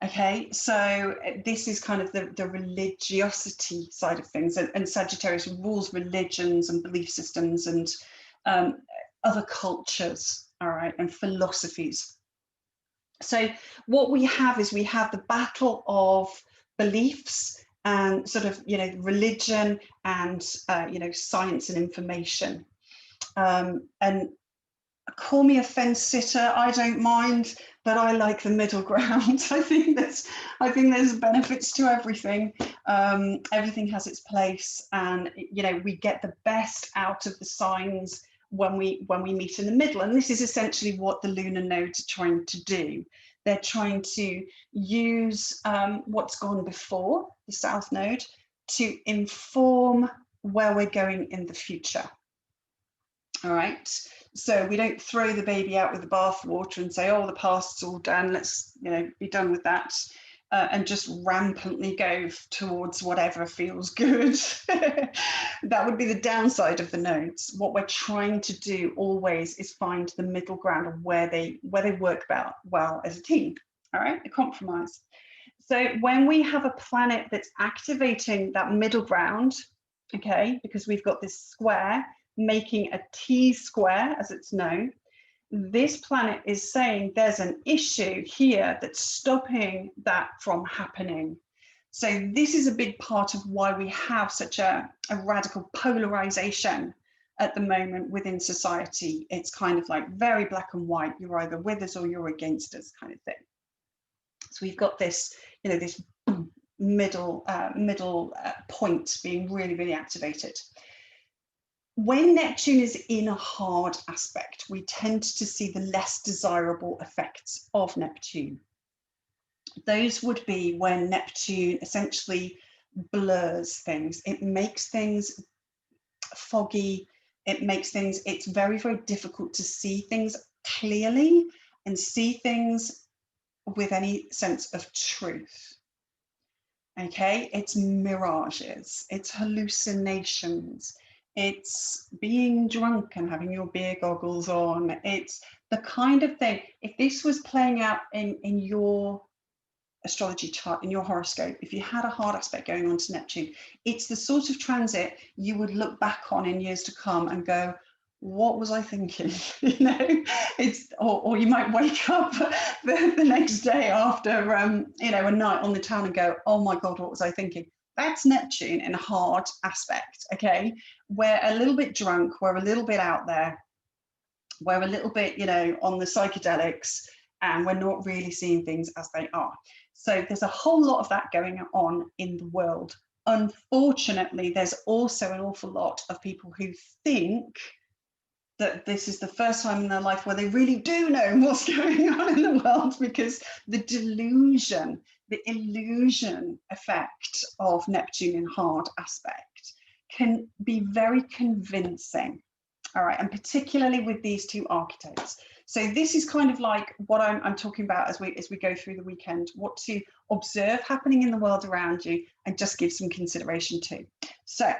Okay, so this is kind of the religiosity side of things, and Sagittarius rules religions and belief systems and other cultures, all right, and philosophies. So what we have is we have the battle of beliefs and sort of, religion and, science and information. And call me a fence sitter, I don't mind, but I like the middle ground. I think there's benefits to everything. Everything has its place, and we get the best out of the signs when we meet in the middle. And this is essentially what the lunar nodes are trying to do. They're trying to use what's gone before the south node to inform where we're going in the future. All right, so we don't throw the baby out with the bathwater and say, oh, the past's all done, let's be done with that, and just rampantly go towards whatever feels good. That would be the downside of the nodes. What we're trying to do always is find the middle ground of where they work well as a team. All right, a compromise. So when we have a planet that's activating that middle ground, okay, because we've got this square making a T-square, as it's known, this planet is saying there's an issue here that's stopping that from happening. So this is a big part of why we have such a radical polarization at the moment within society. It's kind of like very black and white. You're either with us or you're against us kind of thing. So we've got this, this middle point being really, really activated. When Neptune is in a hard aspect, we tend to see the less desirable effects of Neptune. Those would be when Neptune essentially blurs things. It makes things foggy. It's very, very difficult to see things clearly and see things with any sense of truth. Okay, it's mirages, it's hallucinations, it's being drunk and having your beer goggles on. It's the kind of thing, if this was playing out in your astrology chart, in your horoscope, if you had a hard aspect going on to Neptune, it's the sort of transit you would look back on in years to come and go, what was I thinking? It's or you might wake up the next day after a night on the town and go, oh my God, what was I thinking? That's Neptune in a hard aspect. Okay, we're a little bit drunk, we're a little bit out there, we're a little bit on the psychedelics, and we're not really seeing things as they are. So there's a whole lot of that going on in the world. Unfortunately, there's also an awful lot of people who think that this is the first time in their life where they really do know what's going on in the world, because the delusion, the illusion effect of Neptune in hard aspect can be very convincing. All right, and particularly with these two archetypes. So this is kind of like what I'm talking about as we go through the weekend, what to observe happening in the world around you and just give some consideration to. So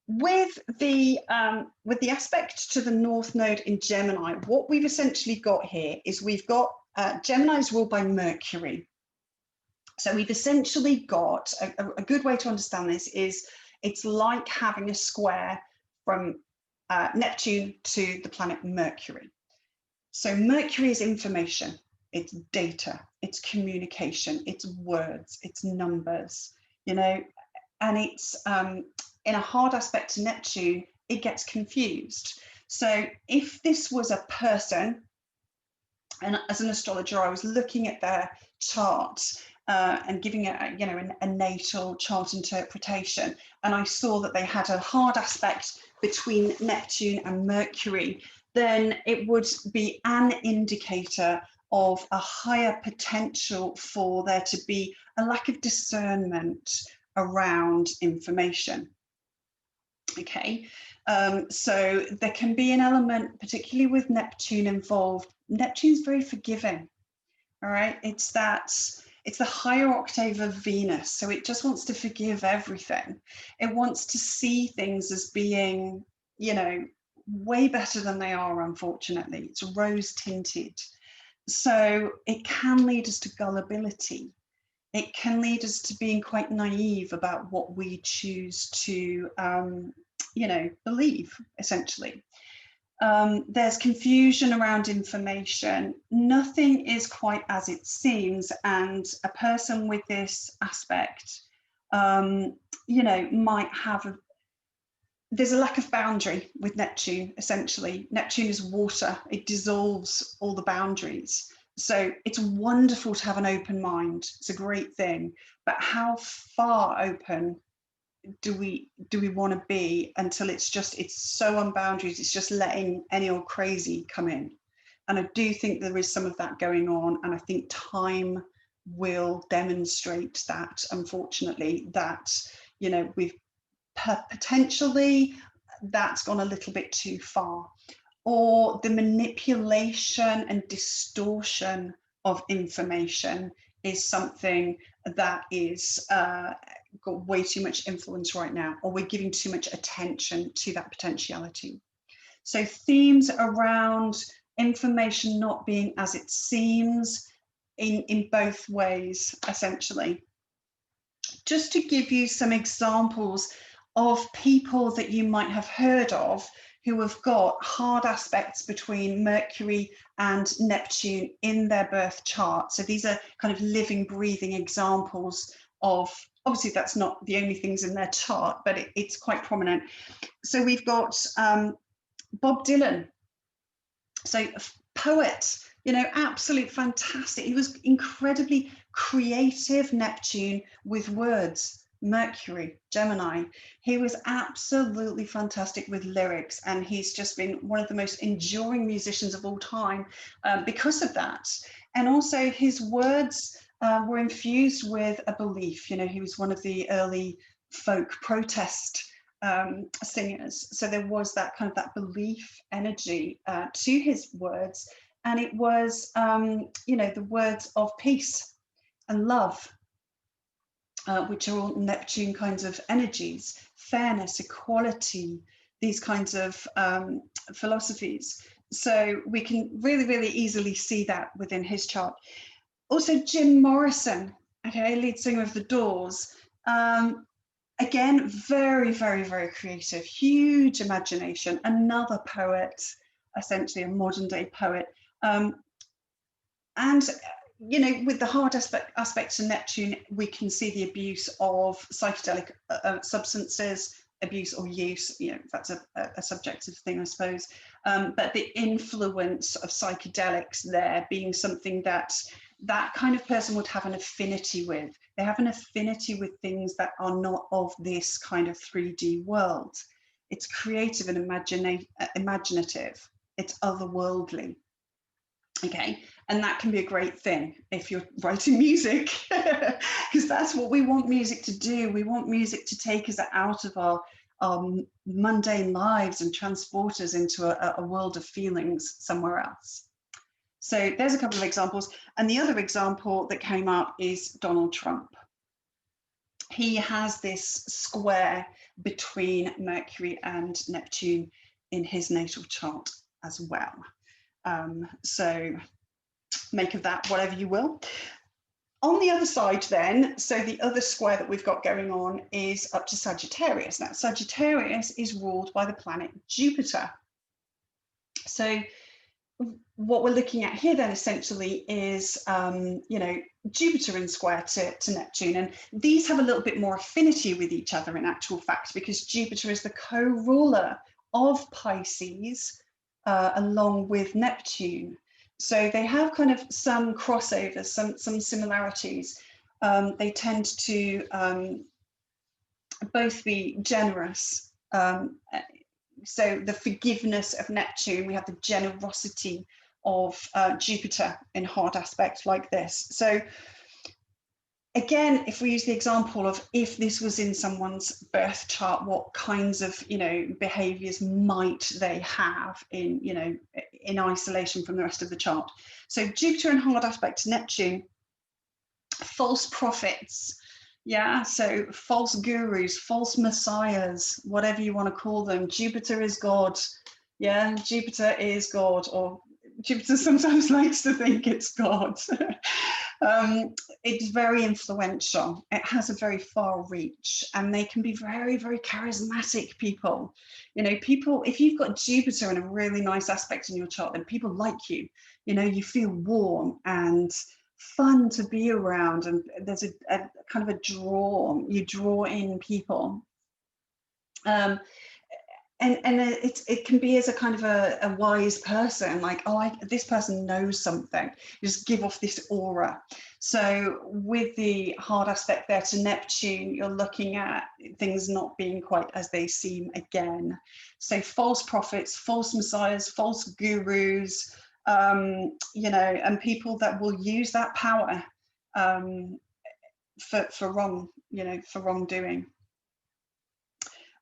with the aspect to the North Node in Gemini, what we've essentially got here is we've got Gemini is ruled by Mercury. So we've essentially got a good way to understand this is it's like having a square from Neptune to the planet Mercury. So Mercury is information, it's data, it's communication, it's words, it's numbers, and it's in a hard aspect to Neptune, it gets confused. So if this was a person, and as an astrologer, I was looking at their chart and giving it a natal chart interpretation, and I saw that they had a hard aspect between Neptune and Mercury, then it would be an indicator of a higher potential for there to be a lack of discernment around information. Okay, so there can be an element, particularly with Neptune involved. Neptune's very forgiving. All right, it's the higher octave of Venus, so it just wants to forgive everything. It wants to see things as being, way better than they are, unfortunately. It's rose tinted. So it can lead us to gullibility. It can lead us to being quite naive about what we choose to, believe, essentially. There's confusion around information. Nothing is quite as it seems. And a person with this aspect, might have there's a lack of boundary with Neptune, essentially. Neptune is water. It dissolves all the boundaries. So it's wonderful to have an open mind. It's a great thing. But how far open do we want to be until it's so unboundaried, it's just letting any old crazy come in? And I do think there is some of that going on, and I think time will demonstrate that, unfortunately, that we've potentially that's gone a little bit too far, or the manipulation and distortion of information is something that is got way too much influence right now, or we're giving too much attention to that potentiality. So themes around information not being as it seems in both ways, essentially. Just to give you some examples of people that you might have heard of who have got hard aspects between Mercury and Neptune in their birth chart. So these are kind of living, breathing examples of, obviously that's not the only things in their chart, but it's quite prominent. So we've got Bob Dylan. So poet, absolute fantastic. He was incredibly creative, Neptune, with words. Mercury, Gemini. He was absolutely fantastic with lyrics, and he's just been one of the most enduring musicians of all time because of that. And also his words were infused with a belief. He was one of the early folk protest singers. So there was that kind of that belief energy to his words. And it was, the words of peace and love, which are all Neptune kinds of energies, fairness, equality, these kinds of philosophies. So we can really, really easily see that within his chart. Also, Jim Morrison, okay, lead singer of The Doors. Again, very, very, very creative, huge imagination, another poet, essentially a modern day poet. And with the hard aspects of Neptune, we can see the abuse of psychedelic substances, abuse or use, that's a subjective thing, I suppose. But the influence of psychedelics there being something that kind of person would have an affinity with. They have an affinity with things that are not of this kind of 3D world. It's creative and imaginative. It's otherworldly. Okay, and that can be a great thing if you're writing music, because that's what we want music to do. We want music to take us out of our mundane lives and transport us into a world of feelings somewhere else. So there's a couple of examples. And the other example that came up is Donald Trump. He has this square between Mercury and Neptune in his natal chart as well. So make of that whatever you will. On the other side then, so the other square that we've got going on is up to Sagittarius. Now, Sagittarius is ruled by the planet Jupiter. So what we're looking at here then essentially is, Jupiter in square to Neptune. And these have a little bit more affinity with each other in actual fact, because Jupiter is the co-ruler of Pisces along with Neptune. So they have kind of some crossovers, some similarities. They tend to both be generous. So the forgiveness of Neptune, we have the generosity of Jupiter in hard aspect like this. So again, if we use the example of if this was in someone's birth chart, what kinds of behaviors might they have in in isolation from the rest of the chart. So Jupiter in hard aspect to Neptune, false prophets, so false gurus, false messiahs, whatever you want to call them. Jupiter is God, Jupiter is God, or Jupiter sometimes likes to think it's God. It's very influential. It has a very far reach, and they can be very, very charismatic people. You know, people, if you've got Jupiter in a really nice aspect in your chart, then people like you. You know, you feel warm and fun to be around, and there's a kind of a draw. You draw in people. And it can be as a kind of a wise person, like, oh, this person knows something. You just give off this aura. So with the hard aspect there to Neptune, you're looking at things not being quite as they seem again. So false prophets, false messiahs, false gurus, you know, and people that will use that power for wrong, you know, for wrongdoing.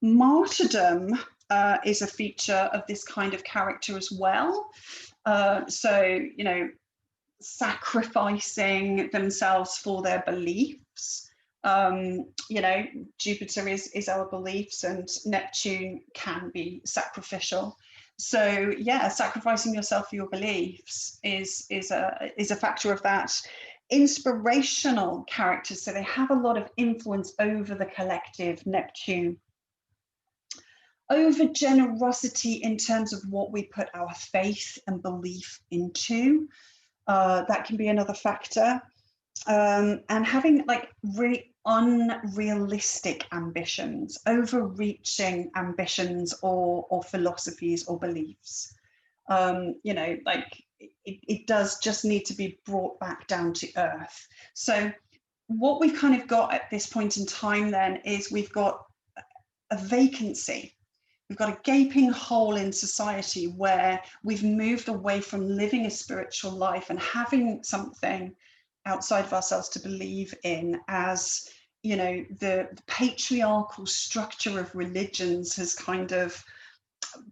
Martyrdom is a feature of this kind of character as well. So, you know, sacrificing themselves for their beliefs. You know, Jupiter is our beliefs, and Neptune can be sacrificial. So yeah, sacrificing yourself for your beliefs is a factor of that. Inspirational characters, so they have a lot of influence over the collective, Neptune. Over generosity in terms of what we put our faith and belief into, that can be another factor. And having like really unrealistic ambitions, overreaching ambitions or philosophies or beliefs. You know, like it does just need to be brought back down to earth. So what we've kind of got at this point in time then is we've got a vacancy. We've got a gaping hole in society where we've moved away from living a spiritual life and having something outside of ourselves to believe in, as, you know, the patriarchal structure of religions has kind of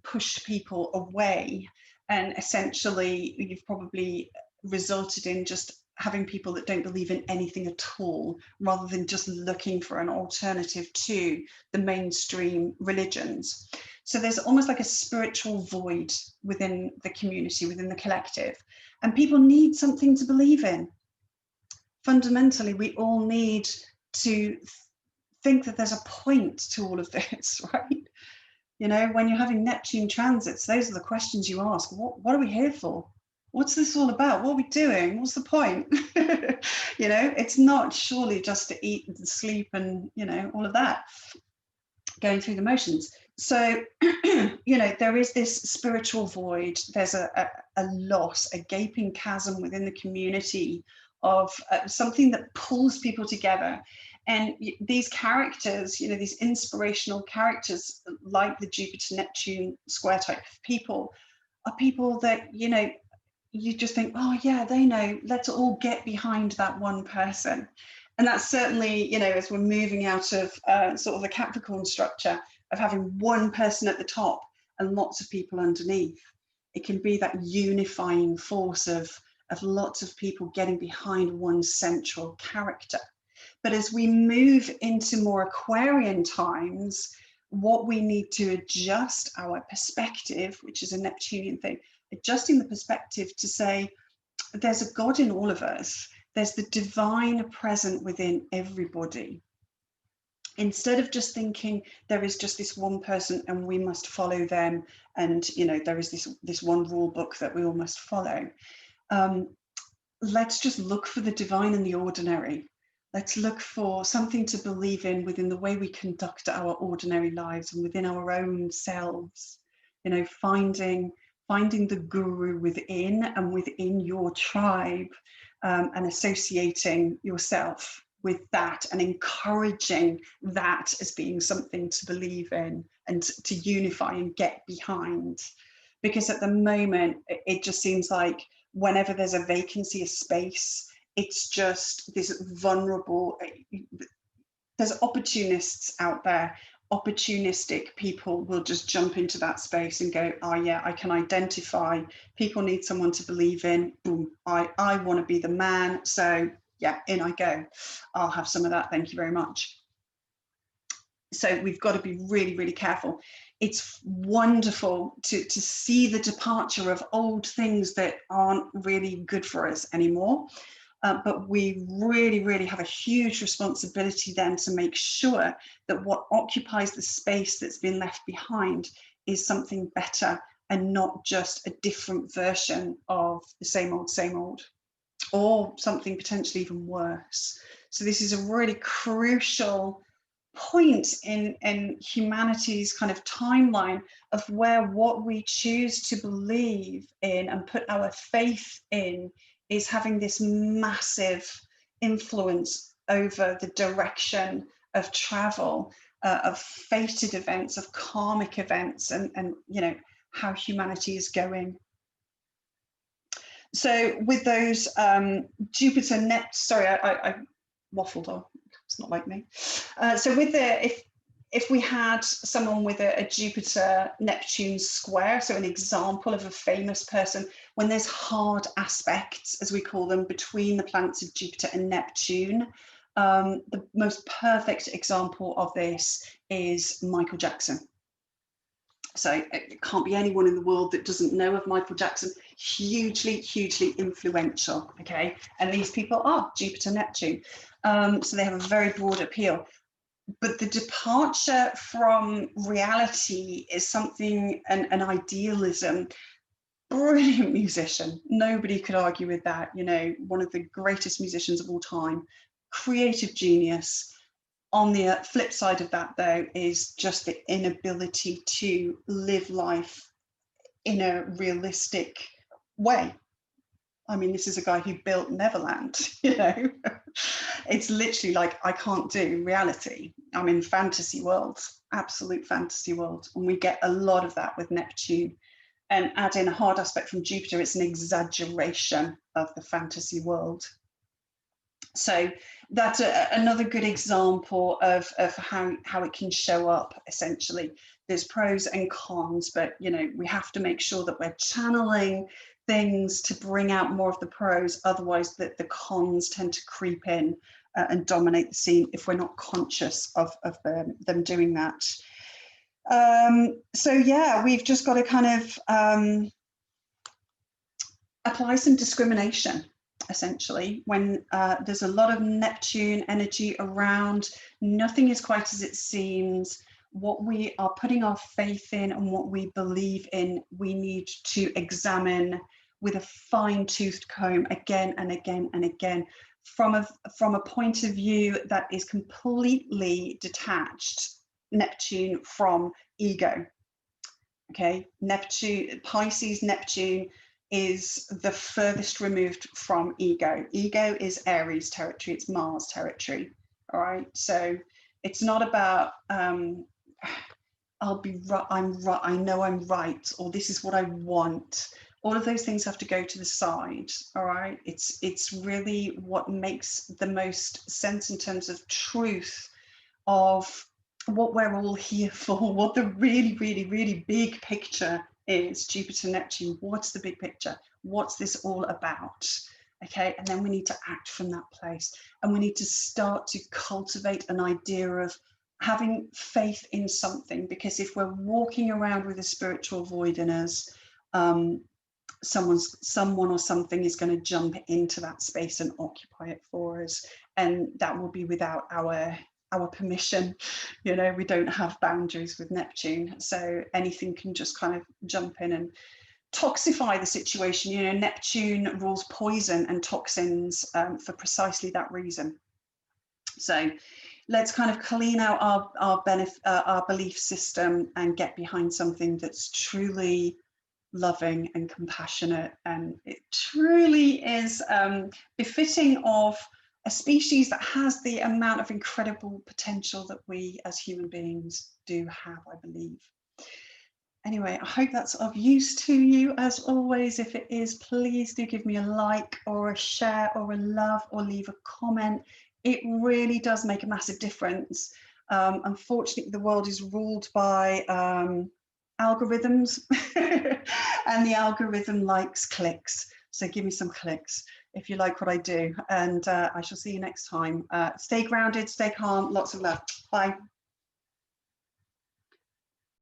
pushed people away. And essentially, you've probably resulted in just having people that don't believe in anything at all, rather than just looking for an alternative to the mainstream religions. So there's almost like a spiritual void within the community, within the collective, and people need something to believe in. Fundamentally, we all need to think that there's a point to all of this, right? You know, when you're having Neptune transits, those are the questions you ask. What are we here for? What's this all about? What are we doing? What's the point? You know, it's not surely just to eat and sleep and, you know, all of that, going through the motions. So, you know, there is this spiritual void. There's a loss, a gaping chasm within the community of something that pulls people together. And these characters, you know, these inspirational characters like the Jupiter-Neptune square type of people are people that, you know, you just think, oh yeah, they know, let's all get behind that one person. And that's certainly, you know, as we're moving out of sort of the Capricorn structure of having one person at the top and lots of people underneath, it can be that unifying force of lots of people getting behind one central character. But as we move into more Aquarian times, what we need to adjust our perspective, which is a Neptunian thing, adjusting the perspective to say, there's a God in all of us. There's the divine present within everybody. Instead of just thinking there is just this one person and we must follow them, and, you know, there is this one rule book that we all must follow. Let's just look for the divine in the ordinary. Let's look for something to believe in within the way we conduct our ordinary lives and within our own selves. You know, finding the guru within and within your tribe, and associating yourself with that and encouraging that as being something to believe in and to unify and get behind. Because at the moment, it just seems like whenever there's a vacancy, a space, it's just this vulnerable, there's opportunists out there. Opportunistic people will just jump into that space and go, oh yeah, I can identify, people need someone to believe in, boom, I want to be the man, so yeah, in I go, I'll have some of that, thank you very much. So we've got to be really, really careful. It's wonderful to see the departure of old things that aren't really good for us anymore. But we really, really have a huge responsibility then to make sure that what occupies the space that's been left behind is something better and not just a different version of the same old, or something potentially even worse. So this is a really crucial point in humanity's kind of timeline of where what we choose to believe in and put our faith in is having this massive influence over the direction of travel, of fated events, of karmic events, and you know, how humanity is going. So with those Jupiter net, sorry, I waffled on. It's not like me. So with the, if we had someone with a Jupiter Neptune square, so an example of a famous person, when there's hard aspects, as we call them, between the planets of Jupiter and Neptune, the most perfect example of this is Michael Jackson. So it can't be anyone in the world that doesn't know of Michael Jackson. Hugely, hugely influential, okay? And these people are Jupiter, Neptune. So they have a very broad appeal. But the departure from reality is something, an idealism. Brilliant musician. Nobody could argue with that. You know, one of the greatest musicians of all time. Creative genius. On the flip side of that, though, is just the inability to live life in a realistic way. I mean, this is a guy who built Neverland, you know. It's literally like, I can't do reality. I'm in fantasy world, absolute fantasy world. And we get a lot of that with Neptune. And add in a hard aspect from Jupiter, it's an exaggeration of the fantasy world. So that's another good example of how it can show up, essentially. There's pros and cons, but you know, we have to make sure that we're channeling things to bring out more of the pros, otherwise the cons tend to creep in and dominate the scene if we're not conscious of them doing that. So yeah, we've just got to kind of apply some discrimination, essentially, when there's a lot of Neptune energy around. Nothing is quite as it seems. What we are putting our faith in and what we believe in, we need to examine with a fine-toothed comb again and again and again, from a point of view that is completely detached, Neptune, from ego. Okay, Neptune, Pisces, Neptune is the furthest removed from ego. Ego is Aries territory, it's Mars territory. All right, so it's not about I'll be right, I'm right, I know I'm right, or this is what I want. All of those things have to go to the side. All right, it's really what makes the most sense in terms of truth of what we're all here for, what the really, really, really big picture is. Jupiter, Neptune, what's the big picture? What's this all about? Okay, and then we need to act from that place, and we need to start to cultivate an idea of having faith in something, because if we're walking around with a spiritual void in us, someone or something is going to jump into that space and occupy it for us, and that will be without our permission. You know, we don't have boundaries with Neptune, so anything can just kind of jump in and toxify the situation. You know, Neptune rules poison and toxins for precisely that reason. So let's kind of clean out our belief system and get behind something that's truly loving and compassionate, and it truly is befitting of a species that has the amount of incredible potential that we as human beings do have, I believe. Anyway, I hope that's of use to you. As always, if it is, please do give me a like or a share or a love, or leave a comment. It really does make a massive difference. Unfortunately, the world is ruled by algorithms and the algorithm likes clicks. So give me some clicks if you like what I do, and I shall see you next time. Stay grounded, stay calm, lots of love. Bye.